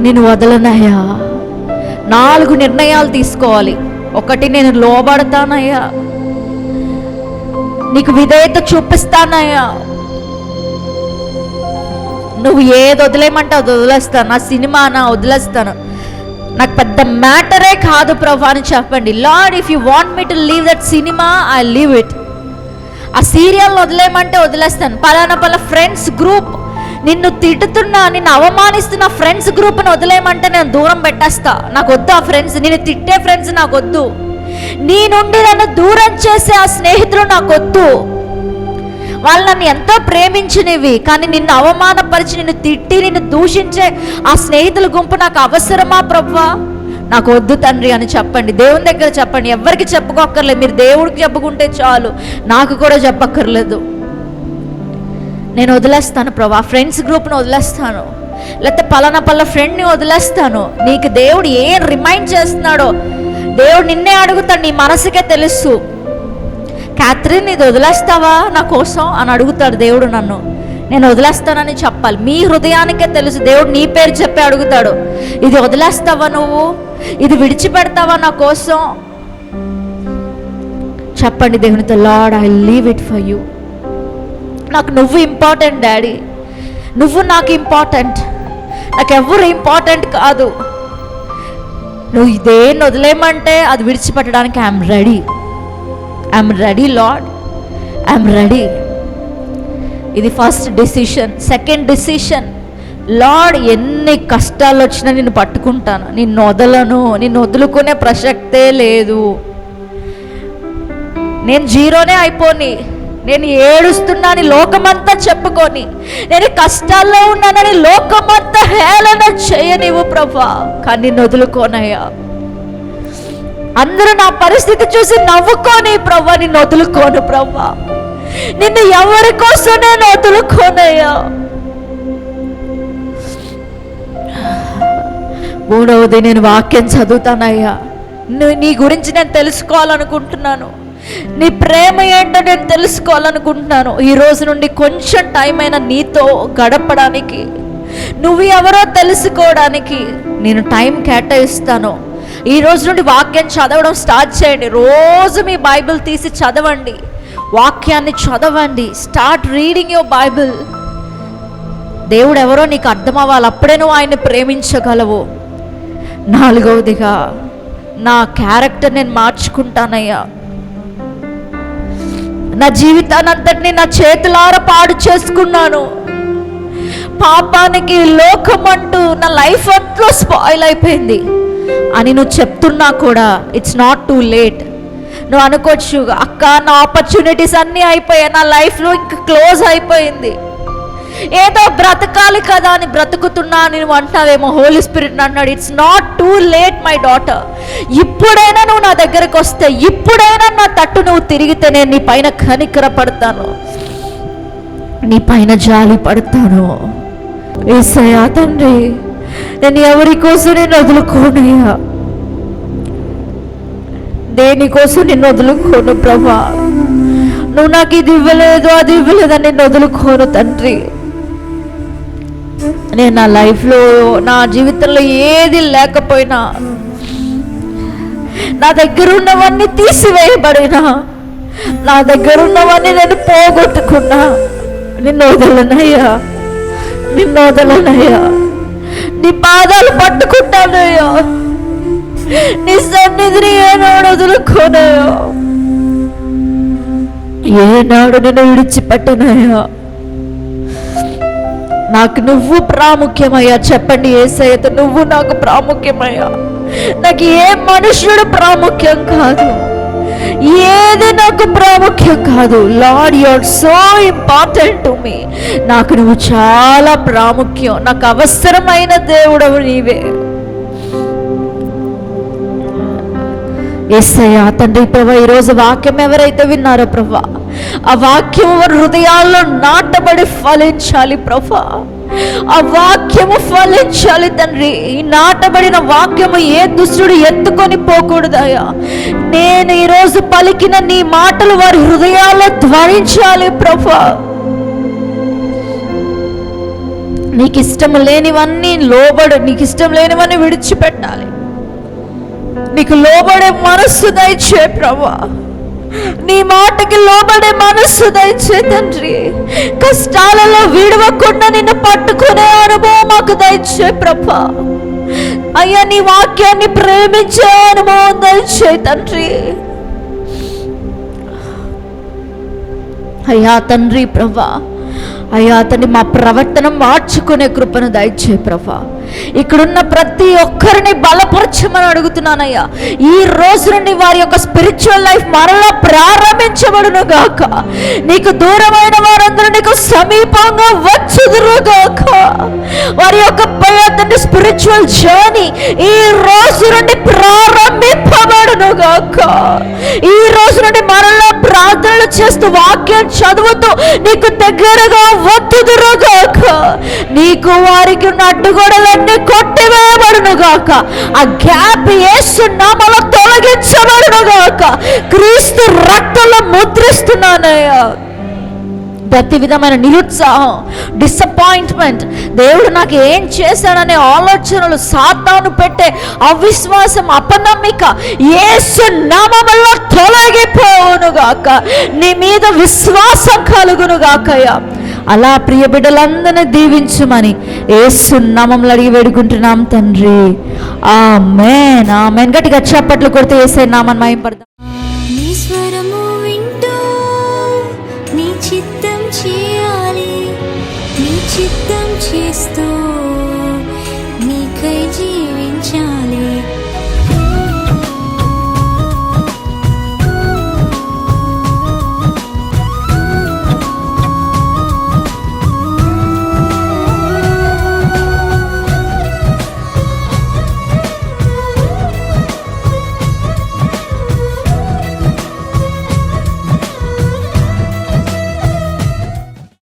నేను వదలనయ్యా. 4 నిర్ణయాలు తీసుకోవాలి. 1, నేను లోబడతానయ్యా, నీకు విధేయత చూపిస్తానయ్యా. నువ్వు ఏది వదిలేయమంటే అది వదిలేస్తాను. నా సినిమా వదిలేస్తాను, నాకు పెద్ద మ్యాటరే కాదు ప్రభు అని చెప్పండి. Lord, if you want me to leave that cinema, I leave it. ఆ సీరియల్ వదిలేయమంటే వదిలేస్తాను. పలానా ఫ్రెండ్స్ గ్రూప్ నిన్ను తిట్టుతున్నా, నిన్ను అవమానిస్తున్న ఫ్రెండ్స్ గ్రూప్ని వదిలేయమంటే నేను దూరం పెట్టేస్తా. నాకు వద్దు ఆ ఫ్రెండ్స్, నిన్ను తిట్టే ఫ్రెండ్స్ నాకు వద్దు. నీ నుండి నన్ను దూరం చేసే ఆ స్నేహితులు నాకు వద్దు. వాళ్ళు నన్ను ఎంతో ప్రేమించినవి, కానీ నిన్ను అవమానపరిచి, నిన్ను తిట్టి, నిన్ను దూషించే ఆ స్నేహితుల గుంపు నాకు అవసరమా ప్రభువా? నాకు వద్దు తండ్రి అని చెప్పండి. దేవుని దగ్గర చెప్పండి. ఎవరికి చెప్పుకోక్కర్లేదు. మీరు దేవుడికి చెప్పుకుంటే చాలు, నాకు కూడా చెప్పక్కర్లేదు. నేను వదిలేస్తాను ప్రభా, ఫ్రెండ్స్ గ్రూప్ని వదిలేస్తాను, లేకపోతే పలానా ఫ్రెండ్ని వదిలేస్తాను. నీకు దేవుడు ఏం రిమైండ్ చేస్తున్నాడో దేవుడు నిన్నే అడుగుతాడు. నీ మనసుకే తెలుసు. క్యాథరిన్, ఇది వదిలేస్తావా నా కోసం అని అడుగుతాడు దేవుడు నన్ను. నేను వదిలేస్తానని చెప్పాలి. మీ హృదయానికే తెలుసు. దేవుడు నీ పేరు చెప్పి అడుగుతాడు, ఇది వదిలేస్తావా నువ్వు? ఇది విడిచిపెడతావా నా కోసం? చెప్పండి దేవునితో, lord, I leave it for you. నాకు నువ్వు ఇంపార్టెంట్ డాడీ, నువ్వు నాకు ఇంపార్టెంట్, నాకు ఎవరు ఇంపార్టెంట్ కాదు. నువ్వు ఇదేం వదిలేయమంటే అది విడిచిపెట్టడానికి I'm ready. I'm ready Lord, I'm ready. ఇది first decision. Second decision, Lord ఎన్ని కష్టాలు వచ్చినా నిన్ను పట్టుకుంటాను, నిన్ను వదలను, నిన్ను వదులుకునే ప్రసక్తే లేదు. నేను జీరోనే అయిపోని, నేను ఏడుస్తున్నాను లోకమంతా చెప్పుకొని, నేను కష్టాల్లో ఉన్నానని లోకమంతా హేళన చేయనివ్వు ప్రభా, కానీ నిన్ను వదులుకోనయ్యా. అందరూ నా పరిస్థితి చూసి నవ్వుకొని ప్రభా, నిన్ను వదులుకోను ప్రభా, నిన్ను ఎవరి కోసం నేను వదులుకోనయ్యా. మూడవది, నేను వాక్యం చదువుతానయ్యా. నీ గురించి నేను తెలుసుకోవాలనుకుంటున్నాను, నీ ప్రేమ ఏంటో నేను తెలుసుకోవాలనుకుంటున్నాను. ఈ రోజు నుండి కొంచెం టైం అయినా నీతో గడపడానికి, నువ్వు ఎవరో తెలుసుకోవడానికి నేను టైం కేటాయిస్తాను. ఈ రోజు నుండి వాక్యం చదవడం స్టార్ట్ చేయండి. రోజు మీ బైబిల్ తీసి చదవండి, వాక్యాన్ని చదవండి. Start reading your Bible. దేవుడు ఎవరో నీకు అర్థం అవ్వాలి, అప్పుడే నువ్వు ఆయన్ని ప్రేమించగలవు. నాలుగవదిగా, నా క్యారెక్టర్ నేను మార్చుకుంటానయ్యా. నా జీవితాన్ని అంతటిని నా చేతులారా పాడు చేసుకున్నాను. పాపానికి లోకమంటూ నా లైఫ్ అంతా స్పాయిల్ అయిపోయింది అని నువ్వు చెప్తున్నా కూడా ఇట్స్ నాట్ టూ లేట్. నువ్వు అనుకోవచ్చు, అక్క నా ఆపర్చునిటీస్ అన్నీ అయిపోయాయి, నా లైఫ్లో ఇంకా క్లోజ్ అయిపోయింది, ఏదో బ్రతకాలి కదా అని బ్రతుకుతున్నా అని నువ్వు అంటావేమో. హోలీ స్పిరిట్ అన్నాడు, it's not too late my daughter. ఇప్పుడైనా నువ్వు నా దగ్గరకు వస్తే, ఇప్పుడైనా నా తట్టు నువ్వు తిరిగితే నేను నీ పైన కనికర పడతాను, నీ పైన జాలి పడతాను. యేసయ్యా తండ్రి, నేను ఎవరి కోసం నేను వదులుకోనయ్యా, దేనికోసం నిన్ను వదులుకోను ప్రభా. నువ్వు నాకు ఇది ఇవ్వలేదు, అది ఇవ్వలేదని నిన్ను వదులుకోను తండ్రి. నేను నా లైఫ్లో, నా జీవితంలో ఏది లేకపోయినా, నా దగ్గర ఉన్నవన్నీ తీసివేయబడినా, నా దగ్గర ఉన్నవన్నీ నేను పోగొట్టుకున్నా, నిన్ను వదలనయ్యా, నిన్ను వదలనయ్యా. నీ పాదాలు పట్టుకుంటానయ్యా, నీ సన్నిధిని ఏనాడు వదులుకోనయ్యా, ఏనాడు నేను విడిచిపెట్టనయ్యా. నాకు నువ్వు ప్రాముఖ్యమయ్యా. చెప్పండి యేసయ్యతో, నువ్వు నాకు ప్రాముఖ్యమయ్యా. నాకు ఏ మనుష్యుడు ప్రాముఖ్యం కాదు, ఏది నాకు ప్రాముఖ్యం కాదు. Lord, you are so important to me. నాకు నువ్వు చాలా ప్రాముఖ్యం, నాకు అవసరమైన దేవుడవు నీవే. యేసయ్యా తండ్రి, ప్రభా ఈరోజు వాక్యం ఎవరైతే విన్నారో ప్రభా, ఆ వాక్యం వారి హృదయాల్లో నాటబడి ఫలించాలి ప్రభా. ఆ వాక్యము ఫలించాలి తండ్రి. ఈ నాటబడిన వాక్యము ఏ దుష్టుడు ఎత్తుకొని పోకూడదయ్యా. నేను ఈరోజు పలికిన నీ మాటలు వారి హృదయాల్లో ధ్వనించాలి ప్రభా. నీకు ఇష్టం లేనివన్నీ నీకు ఇష్టం లేనివన్నీ విడిచిపెట్టాలి. నీకు లోబడే మనస్సు దయచే ప్రభా, నీ మాటకి లోబడే మనస్సు దయచే తండ్రి. కష్టాలలో విడవకుండా నిన్ను పట్టుకునే అనుభవం మాకు దయచే ప్రభా. అయ్యా, నీ వాక్యాన్ని ప్రేమించే అనుభవం దయచే తండ్రి. అయ్యా తండ్రి ప్రభా, అయ్యా తండ్రి, మా ప్రవర్తన మార్చుకునే కృపను దయచే ప్రభా. ఇక్కడున్న ప్రతి ఒక్కరిని బలపరచమని అడుగుతున్నానయ్యా. ఈ రోజు నుండి వారి యొక్క స్పిరిచువల్ లైఫ్ మరలా ప్రారంభించబడును గాక. నీకు దూరమైన వారందరూ నీకు సమీపంగా వచ్చుదురు గాక. వారి యొక్క స్పిరిచువల్ జర్నీ ఈ రోజు నుండి ప్రారంభింపబడును గాక. ఈ రోజు నుండి మరలా ప్రార్థనలు చేస్తూ వాక్యం చదువుతూ నీకు దగ్గరగా వద్దుదురు గాక. నీకు వారికి ఉన్న అడ్డుగోడలన్నీ కొట్టివేయబడును గాక. ఆ గ్యాప్ యేసు నామములో తొలగించబడును గాక. క్రీస్తు రక్తంలో ముద్రిస్తున్నానయ్యా. ప్రతి విధమైన నిరుత్సాహం, డిసప్పాయింట్మెంట్, దేవుడు నాకు ఏం చేశాడనే ఆలోచనలు, సాతాను పెట్టే అవిశ్వాసం, అపనమ్మిక యేసు నామములో తొలగిపోవును గాక. నీ మీద విశ్వాసం కలుగును గాకయ్యా. అలా ప్రియ బిడ్డలందరినీ దీవించుమని యేసు నామములో అడిగి వేడుకుంటున్నాం తండ్రి. ఆమేన్, ఆమేన్. గట్టిగా చప్పట్లు కొడితే యేసయ్య నామమును మహిమపడదాం. చేయాలి నీ చిత్తం చేస్తూ